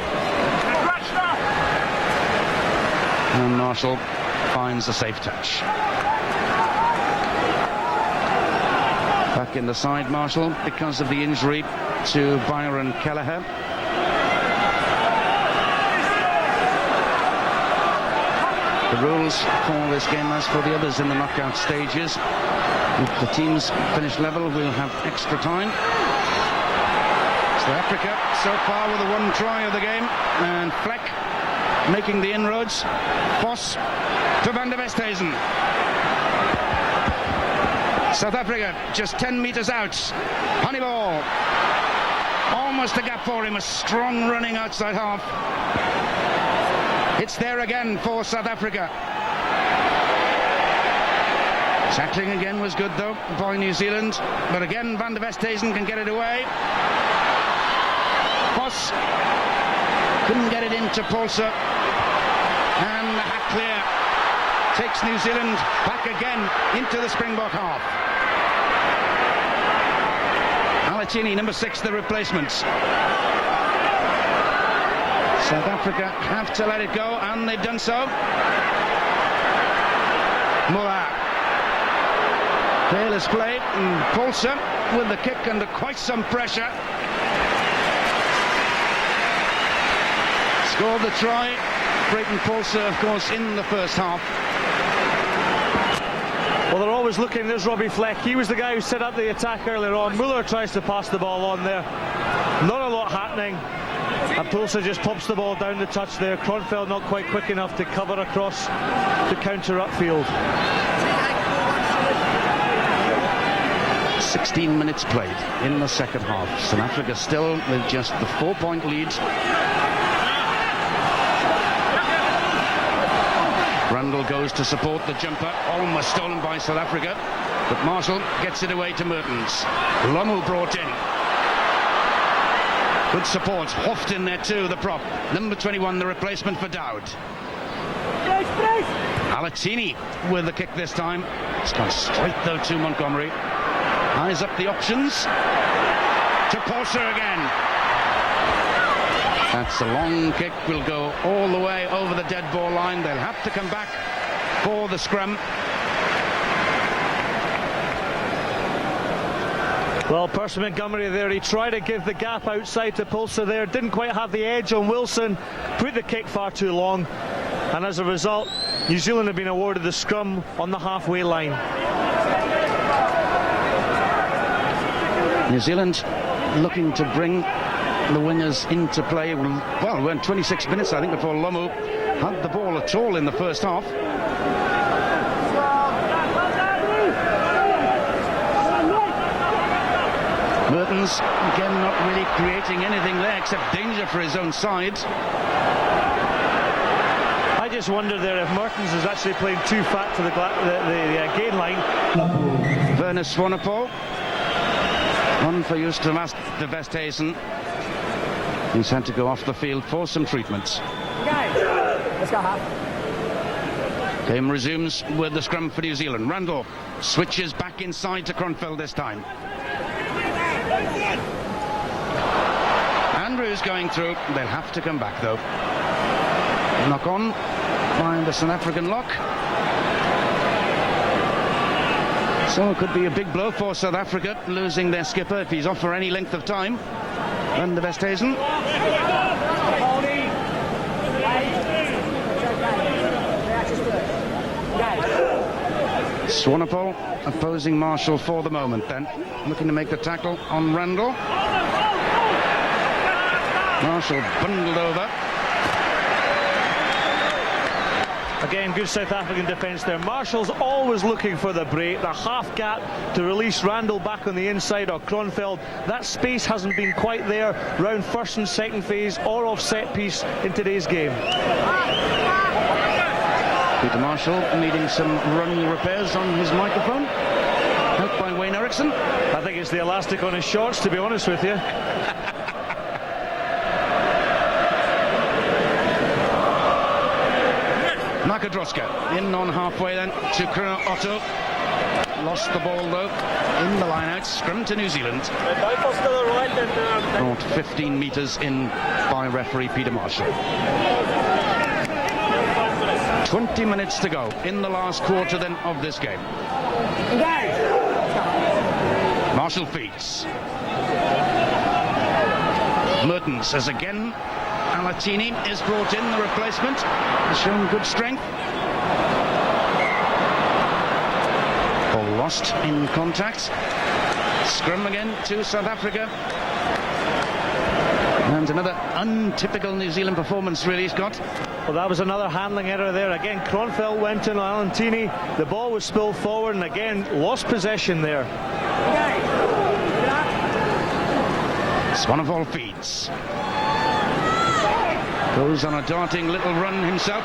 And Marshall finds a safe touch. Back in the side, Marshall, because of the injury to Byron Kelleher. The rules for this game, as for the others in the knockout stages, if the teams finish level, we'll have extra time. South Africa so far with the one try of the game, and Fleck making the inroads. Vos to Van der Westhuizen. South Africa just 10 metres out. Honeyball. Almost a gap for him, a strong running outside half. It's there again for South Africa. Tackling again was good though by New Zealand, but again Van der Westhuizen can get it away. Vos couldn't get it into Paulse, and the hat clear takes New Zealand back again into the Springbok half. Alachini, number 6, the replacement. South Africa have to let it go, and they've done so. Muller. Fearless play, and Paulse with the kick under quite some pressure. scored the try. Brayton Paulser, of course, in the first half. Well, they're always looking. There's Robbie Fleck. He was the guy who set up the attack earlier on. Muller tries to pass the ball on there. Not a lot happening. And Paulser just pops the ball down the touch there. Kronfeld not quite quick enough to cover across the counter upfield. 16 minutes played in the second half. South Africa still with just the 4-point lead. Rundle goes to support the jumper, almost stolen by South Africa, but Marshall gets it away to Mertens. Lomu brought in. Good support. Hoft in there too, the prop. Number 21, the replacement for Dowd. Alatini with the kick this time. It's gone straight though to Montgomery. Eyes up the options. To Paulser again. That's a long kick. Will go all the way over the dead ball line. They'll have to come back for the scrum. Well, Percy Montgomery there, he tried to give the gap outside to Paulser there, didn't quite have the edge on Wilson, put the kick far too long, and as a result, New Zealand have been awarded the scrum on the halfway line. New Zealand looking to bring the wingers into play. Well, we're in 26 minutes, I think, before Lomu had the ball at all in the first half. Mertens, again, not really creating anything there except danger for his own side. I just wonder there if Mertens is actually playing too fat to the gain line. Werner Swanepoel. One for Justin de Westhuizen. He's had to go off the field for some treatments. Let's go half. Game resumes with the scrum for New Zealand. Randall switches back inside to Kronfeld this time. Andrews going through. They'll have to come back though. Knock on by the South African lock. So it could be a big blow for South Africa, losing their skipper if he's off for any length of time. And the Westhuizen. Swanepoel opposing Marshall for the moment then. Looking to make the tackle on Randall. Marshall bundled over. Again, good South African defence there. Marshall's always looking for the break, the half gap to release Randall back on the inside or Kronfeld. That space hasn't been quite there round first and second phase or off set piece in today's game. Peter Marshall needing some running repairs on his microphone. Helped by Wayne Eriksson. I think it's the elastic on his shorts, to be honest with you. Makadroska in on halfway then to Kurno Otto. Lost the ball though in the line-out. Scrum to New Zealand. Brought 15 metres in by referee Peter Marshall. 20 minutes to go in the last quarter then of this game. Marshall feeds. Mertens as again Alatini is brought in, the replacement. Has shown good strength. Ball lost in contact. Scrum again to South Africa. And another untypical New Zealand performance really, Scott. Well, that was another handling error there. Again, Kronfeld went in on Alatini. The ball was spilled forward and again lost possession there. Swanepoel feeds. Goes on a darting little run himself.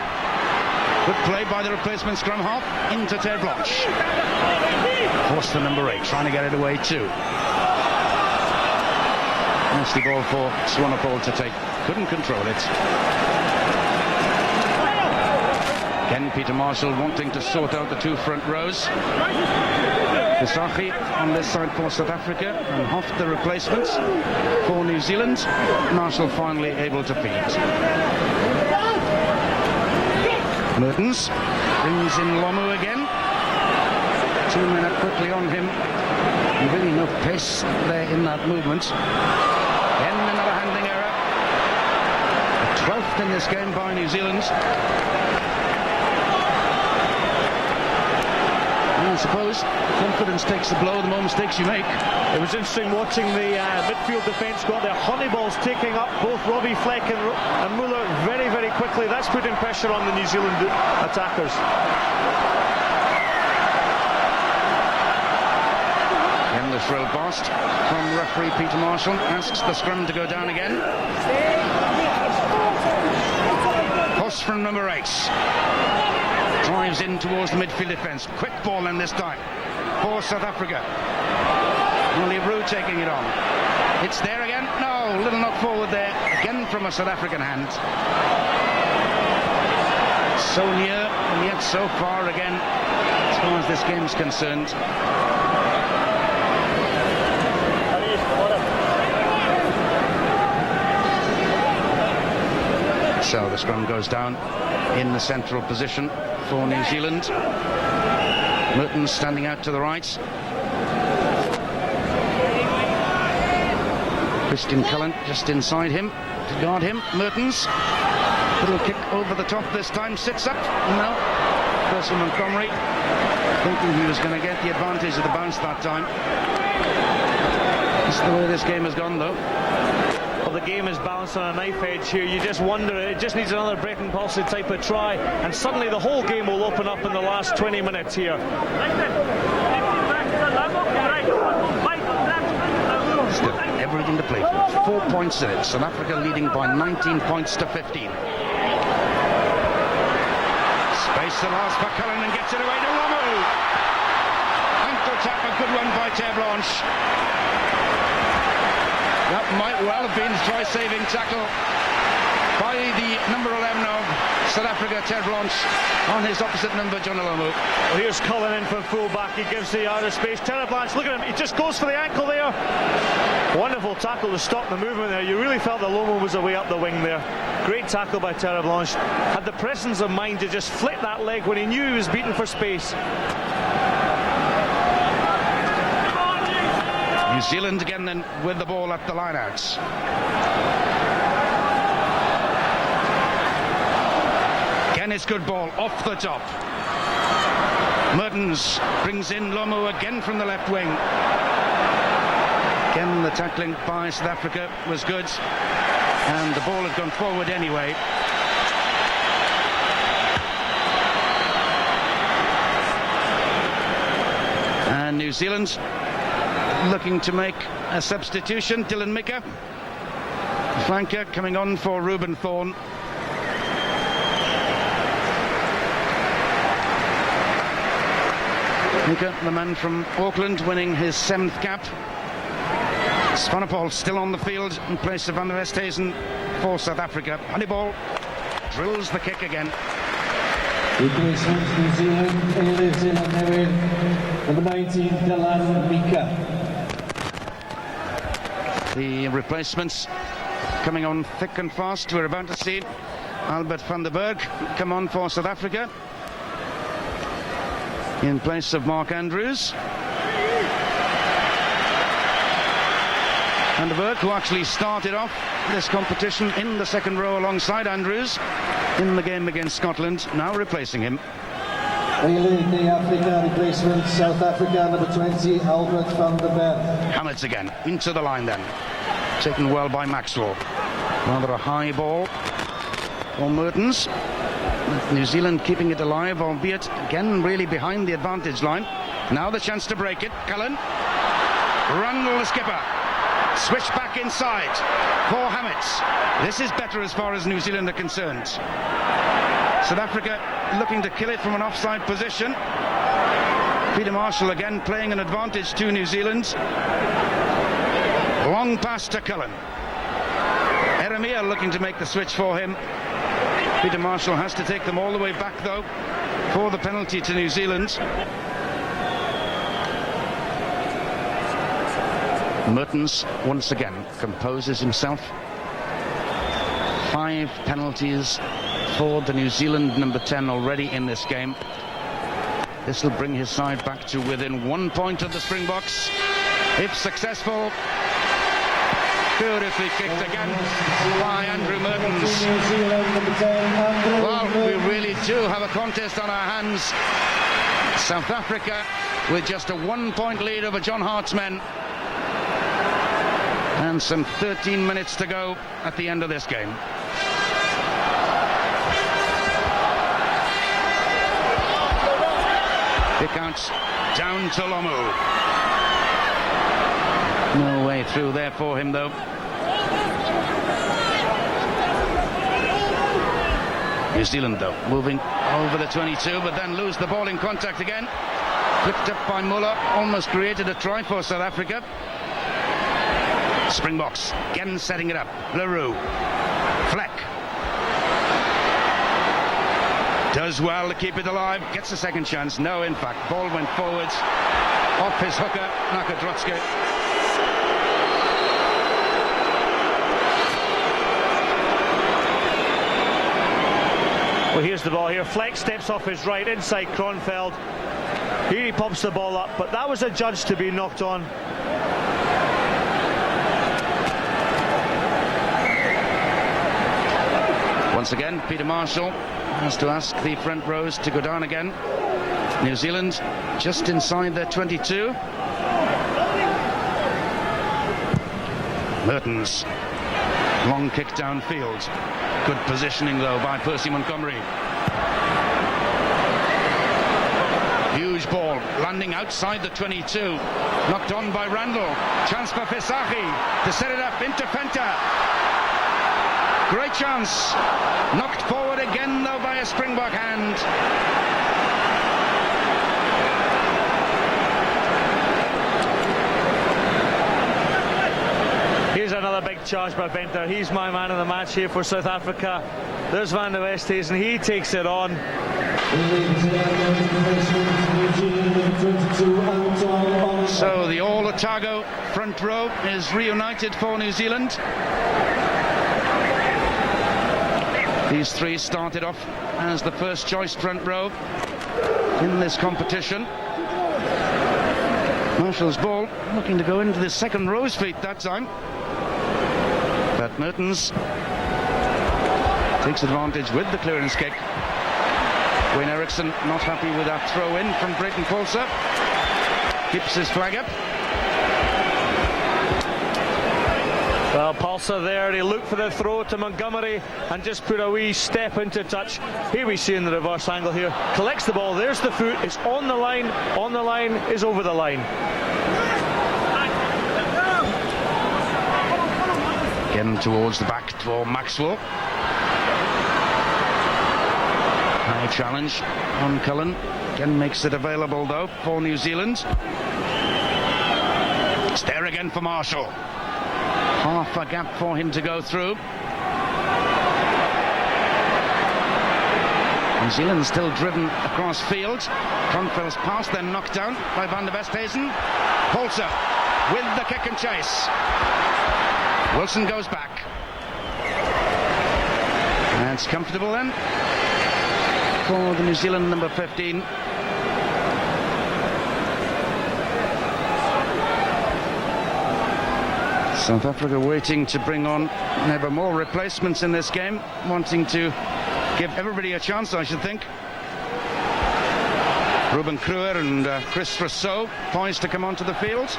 Good play by the replacement scrum half into Terre Blanche. Forced the number 8, trying to get it away too. Nasty ball for Swanepoel to take. Couldn't control it. Again, Peter Marshall wanting to sort out the two front rows. Visagie on this side for South Africa and Hoft the replacements for New Zealand. Marshall finally able to feed. Mertens brings in Lomu again. 2 men up quickly on him. And really no pace there in that movement. Again another handling error. A 12th in this game by New Zealand. I suppose confidence takes the blow the more mistakes you make. It was interesting watching the midfield defence got their Honeyball's taking up both Robbie Fleck and Muller very, very quickly. That's putting pressure on the New Zealand attackers. Again, the shrill burst from referee Peter Marshall asks the scrum to go down again. Toss from number 8. Drives in towards the midfield defence. Quick ball in this time for South Africa. Only Rue taking it on. It's there again. No, little knock forward there. Again from a South African hand. So near and yet so far again as far as this game's concerned. So the scrum goes down in the central position for New Zealand. Mertens standing out to the right. Christian Cullen just inside him to guard him. Mertens, little kick over the top this time, sits up. No, Percy Montgomery thinking he was going to get the advantage of the bounce that time. That's the way this game has gone though. Well, the game is balanced on a knife edge here. You just wonder, it just needs another breaking pulse type of try, and suddenly the whole game will open up in the last 20 minutes here. Still everything to play for. 4 points in it. South Africa leading by 19 points to 15. Space the last for Cullen and gets it away to Lomu. Ankle tap, a good one by Terre Blanche. That might well have been a try-saving tackle by the number 11 of South Africa, Terre Blanche, on his opposite number, John Olomu. Well, here's Cullen in from full-back. He gives the outer space. Terre Blanche, look at him. He just goes for the ankle there. Wonderful tackle to stop the movement there. You really felt that Lomu was away up the wing there. Great tackle by Terre Blanche. Had the presence of mind to just flick that leg when he knew he was beaten for space. New Zealand again then with the ball at the lineouts. Again it's good ball off the top. Mertens brings in Lomu again from the left wing. Again the tackling by South Africa was good, and the ball had gone forward anyway. And New Zealand looking to make a substitution. Dylan Mika, flanker, coming on for Ruben Thorne. Mika, the man from Auckland, winning his 7th cap. Spanapol still on the field in place of Van der Westhuizen for South Africa. Honeyball drills the kick again. Replacement New Zealand, 11 number 19, Dylan Mika. The replacements coming on thick and fast. We're about to see Albert van der Berg come on for South Africa in place of Mark Andrews. Van der Berg, who actually started off this competition in the second row alongside Andrews in the game against Scotland, now replacing him. The Africa replacement, South Africa, number 20, Albert van der Berg. Hamets again, into the line then. Taken well by Maxwell. Rather a high ball for Mertens. New Zealand keeping it alive, albeit again really behind the advantage line. Now the chance to break it. Cullen. Rundle the skipper. Switch back inside for Hamets. This is better as far as New Zealand are concerned. South Africa looking to kill it from an offside position. Peter Marshall again playing an advantage to New Zealand. Long pass to Cullen. Eremia looking to make the switch for him. Peter Marshall has to take them all the way back though for the penalty to New Zealand. Mertens once again composes himself. 5 penalties for the New Zealand number 10 already in this game. This will bring his side back to within 1 point of the Springboks. If successful, Beautifully kicked again by Andrew Mertens. New Zealand, number 10, Andrew Well, we Mertens. really do have a contest on our hands. South Africa with just a 1-point lead over John Hart's men. And some 13 minutes to go at the end of this game. Kick out down to Lomu. No way through there for him though. New Zealand though moving over the 22, but then lose the ball in contact again. Flipped up by Muller, almost created a try for South Africa. Springboks again setting it up. Leroux, Fleck does well to keep it alive, gets a second chance. No, in fact, ball went forwards off his hooker, Nakadrotsky. Well, here's the ball here. Fleck steps off his right inside Kronfeld. Here he pops the ball up, but that was adjudged to be knocked on. Once again, Peter Marshall has to ask the front rows to go down again. New Zealand just inside their 22. Mertens, long kick downfield. Good positioning though by Percy Montgomery. Huge ball landing outside the 22. Knocked on by Randall. Chance for Fisachi to set it up into Fenta. Great chance. Knocked forward again though by a Springbok hand. Here's another big charge by Venter. He's my man of the match here for South Africa. There's Van der Westhuizen, and he takes it on. So the All Otago front row is reunited for New Zealand. These three started off as the first choice front row in this competition. Marshall's ball looking to go into the second row's feet that time. But Mertens takes advantage with the clearance kick. Wayne Eriksson not happy with that throw in from Brayton Paulser. Keeps his flag up. Well, Paulser there, he looked for the throw to Montgomery and just put a wee step into touch. Here we see in the reverse angle here. Collects the ball, there's the foot, it's on the line, is over the line. Again towards the back for Maxwell. High challenge on Cullen. Again makes it available though for New Zealand. It's there again for Marshall. Half a gap for him to go through. New Zealand still driven across field. Kronfeld's pass, then knocked down by Van der Westhuizen. Paulser with the kick and chase. Wilson goes back. And it's comfortable then for the New Zealand number 15. South Africa waiting to bring on ever more replacements in this game, wanting to give everybody a chance, I should think. Ruben Kruger and Chris Rousseau poised to come onto the field.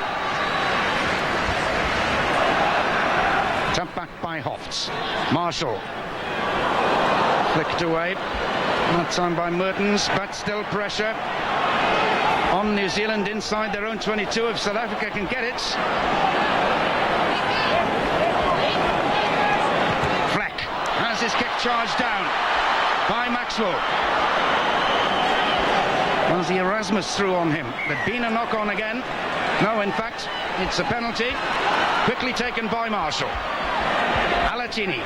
Tapped back by Hofts. Marshall flicked away, that time by Mertens, but still pressure on New Zealand inside their own 22 if South Africa can get it. Fleck has his kick charged down by Maxwell. Was the Erasmus through on him? There'd been a knock on again. No, in fact, it's a penalty. Quickly taken by Marshall. Alatini.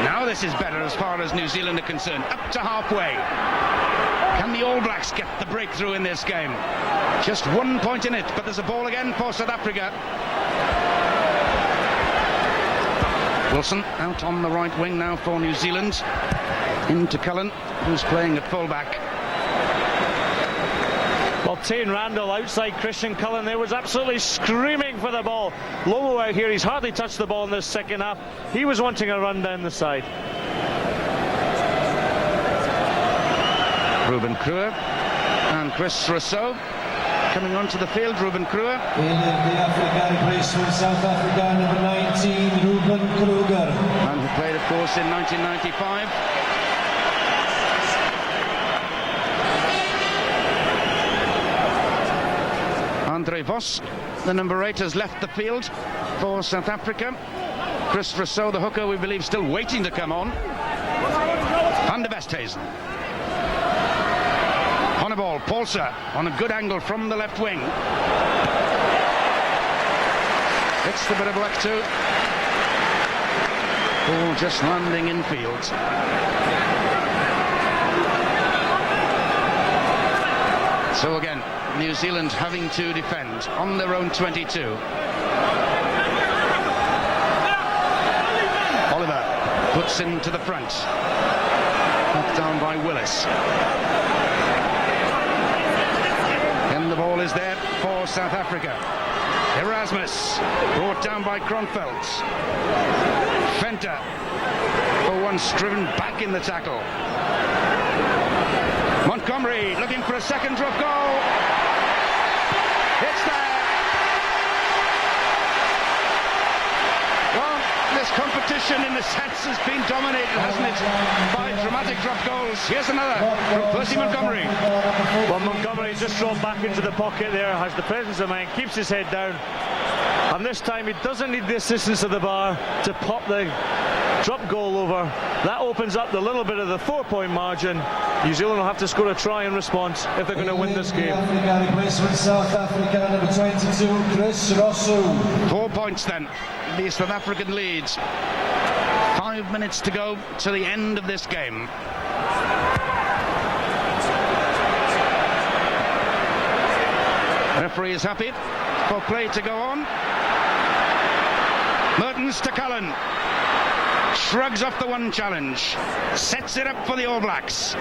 Now this is better as far as New Zealand are concerned. Up to halfway. Can the All Blacks get the breakthrough in this game? Just 1 point in it, but there's a ball again for South Africa. Wilson out on the right wing now for New Zealand. Into Cullen, who's playing at fullback. Well, Well, Tane Randall outside Christian Cullen there was absolutely screaming for the ball. Lomo out here, he's hardly touched the ball in this second half. He was wanting a run down the side. Ruben Kruger and Chris Rousseau coming onto the field. Ruben Kruger. The Africa replacement, South Africa, number 19, Ruben Kruger. And who played, of course, in 1995. Andre Vos, the number 8, has left the field for South Africa. Chris Rousseau, the hooker, we believe still waiting to come on. Van der Westhuizen. On a ball, Paulse on a good angle from the left wing. It's the bit of luck too. Ball just landing in field. So again, New Zealand having to defend on their own 22. Oliver puts him to the front. Knocked down by Willis. And the ball is there for South Africa. Erasmus brought down by Kronfeldt. Venter for once driven back in the tackle. Montgomery looking for a second drop goal. It's there. Well, this competition in a sense has been dominated, hasn't it, by dramatic drop goals. Here's another from Percy Montgomery. Well, Montgomery just thrown back into the pocket there, has the presence of mind, keeps his head down. And this time he doesn't need the assistance of the bar to pop the drop goal over. That opens up the little bit of the 4-point margin. New Zealand will have to score a try in response if they're going to win this game. Africa replacement, South Africa, number 22, Chris Rousseau. 4 points then, the South African leads. 5 minutes to go to the end of this game. Referee is happy for play to go on. Mertens to Cullen. Shrugs off the one challenge. Sets it up for the All Blacks.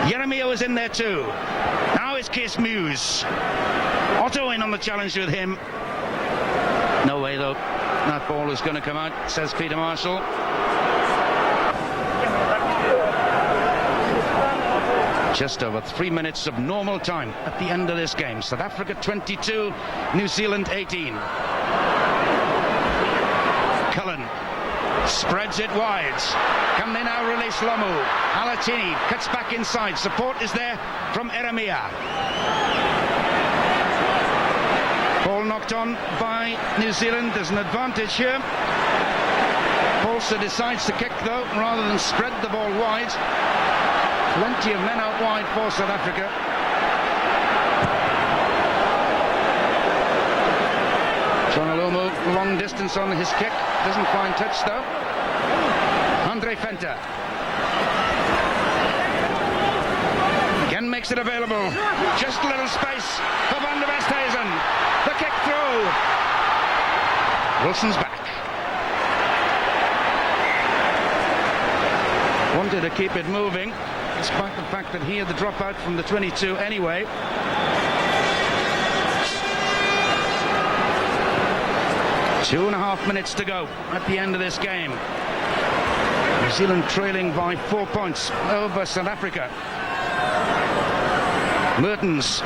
Jeremia was in there too. Now it's Kees Mews. Otto in on the challenge with him. No way though. That ball is going to come out, says Peter Marshall. Just over 3 minutes of normal time at the end of this game. South Africa 22, New Zealand 18. Cullen spreads it wide. Can they now release Lomu? Alatini cuts back inside. Support is there from Jeremia. Ball knocked on by New Zealand. There's an advantage here. Paulse decides to kick though, rather than spread the ball wide. Plenty of men out wide for South Africa. John Alomu, long distance on his kick. Doesn't find touch though. Andre Venter. Again makes it available. Just a little space for Van der Westhuizen. The kick through. Wilson's back. Wanted to keep it moving, despite the fact that he had the dropout from the 22 anyway. Two and a half minutes to go at the end of this game. New Zealand trailing by 4 points over South Africa. Mertens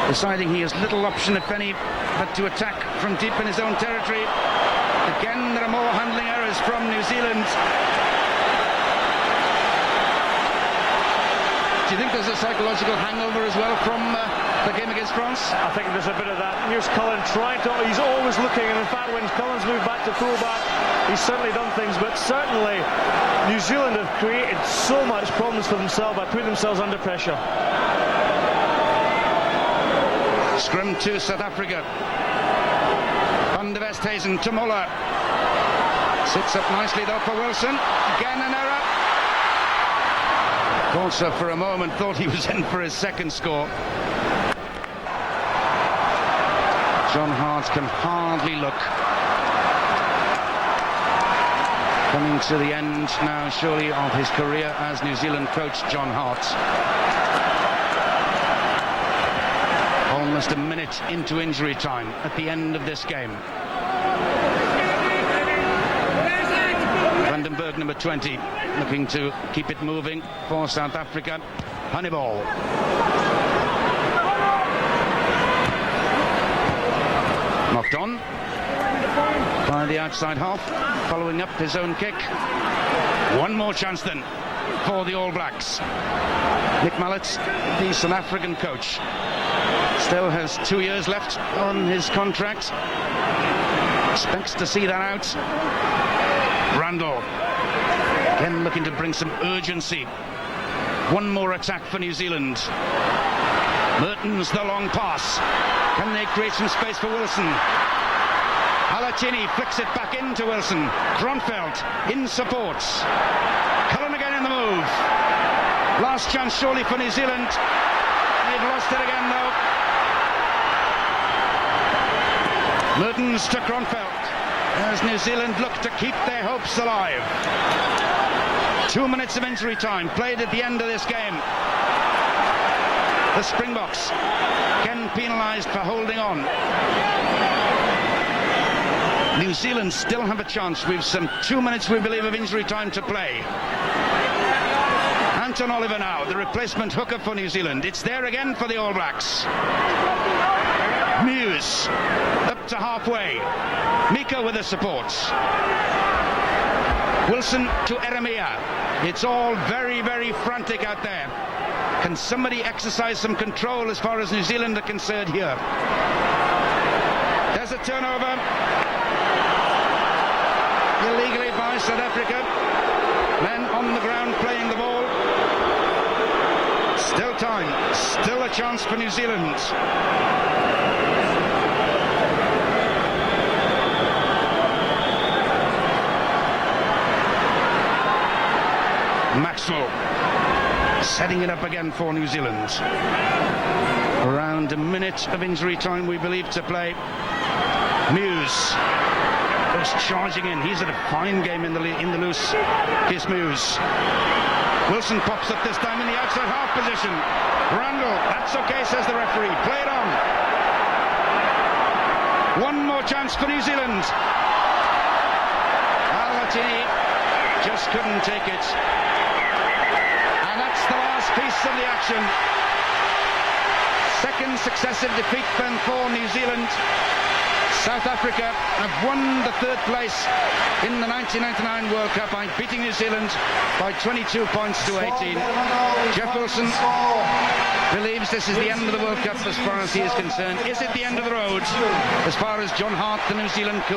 deciding he has little option, if any, but to attack from deep in his own territory. Again, there are more handling errors from New Zealand. Do you think there's a psychological hangover as well from the game against France? I think there's a bit of that. Here's Cullen trying to, he's always looking, and in fact when Cullen's moved back to fullback, he's certainly done things, but certainly New Zealand have created so much problems for themselves by putting themselves under pressure. Scrum to South Africa. Van der Westhuizen to Muller. Sits up nicely though for Wilson. Again an error. Also for a moment thought he was in for his second score. John Hart can hardly look. Coming to the end now surely of his career as New Zealand coach, John Hart. Almost a minute into injury time at the end of this game. Vandenberg, number 20, looking to keep it moving for South Africa. Honeyball. Knocked on by the outside half, following up his own kick. One more chance then for the All Blacks. Nick Mallet, the South African coach, still has 2 years left on his contract. Expects to see that out. Randall again looking to bring some urgency. One more attack for New Zealand. Mertens, the long pass. Can they create some space for Wilson? Alatini flicks it back into Wilson. Kronfeld in support. Cullen again in the move. Last chance surely for New Zealand. They've lost it again though. Mertens to Kronfeld as New Zealand look to keep their hopes alive. 2 minutes of injury time played at the end of this game. The Springboks again penalised for holding on. New Zealand still have a chance. We've some 2 minutes, we believe, of injury time to play. Anton Oliver now, the replacement hooker for New Zealand. It's there again for the All Blacks. Muse up to halfway. Mika with the support. Wilson to Eremia. It's all very, very frantic out there. Can somebody exercise some control as far as New Zealand are concerned here? There's a turnover. Illegally by South Africa. Men on the ground playing the ball. Still time. Still a chance for New Zealand. Maxwell setting it up again for New Zealand. Around a minute of injury time, we believe, to play. Muse goes charging in. He's had a fine game in the loose. Here's Muse. Wilson pops up this time in the outside half position. Randall, that's okay, says the referee. Play it on. One more chance for New Zealand. Alatini just couldn't take it. That's the last piece of the action. Second successive defeat then for New Zealand. South Africa have won the third place in the 1999 World Cup by beating New Zealand by 22 points to 18. Jeff Wilson believes this is the end of the World Cup as far as he is concerned. Is it the end of the road as far as John Hart, the New Zealand coach?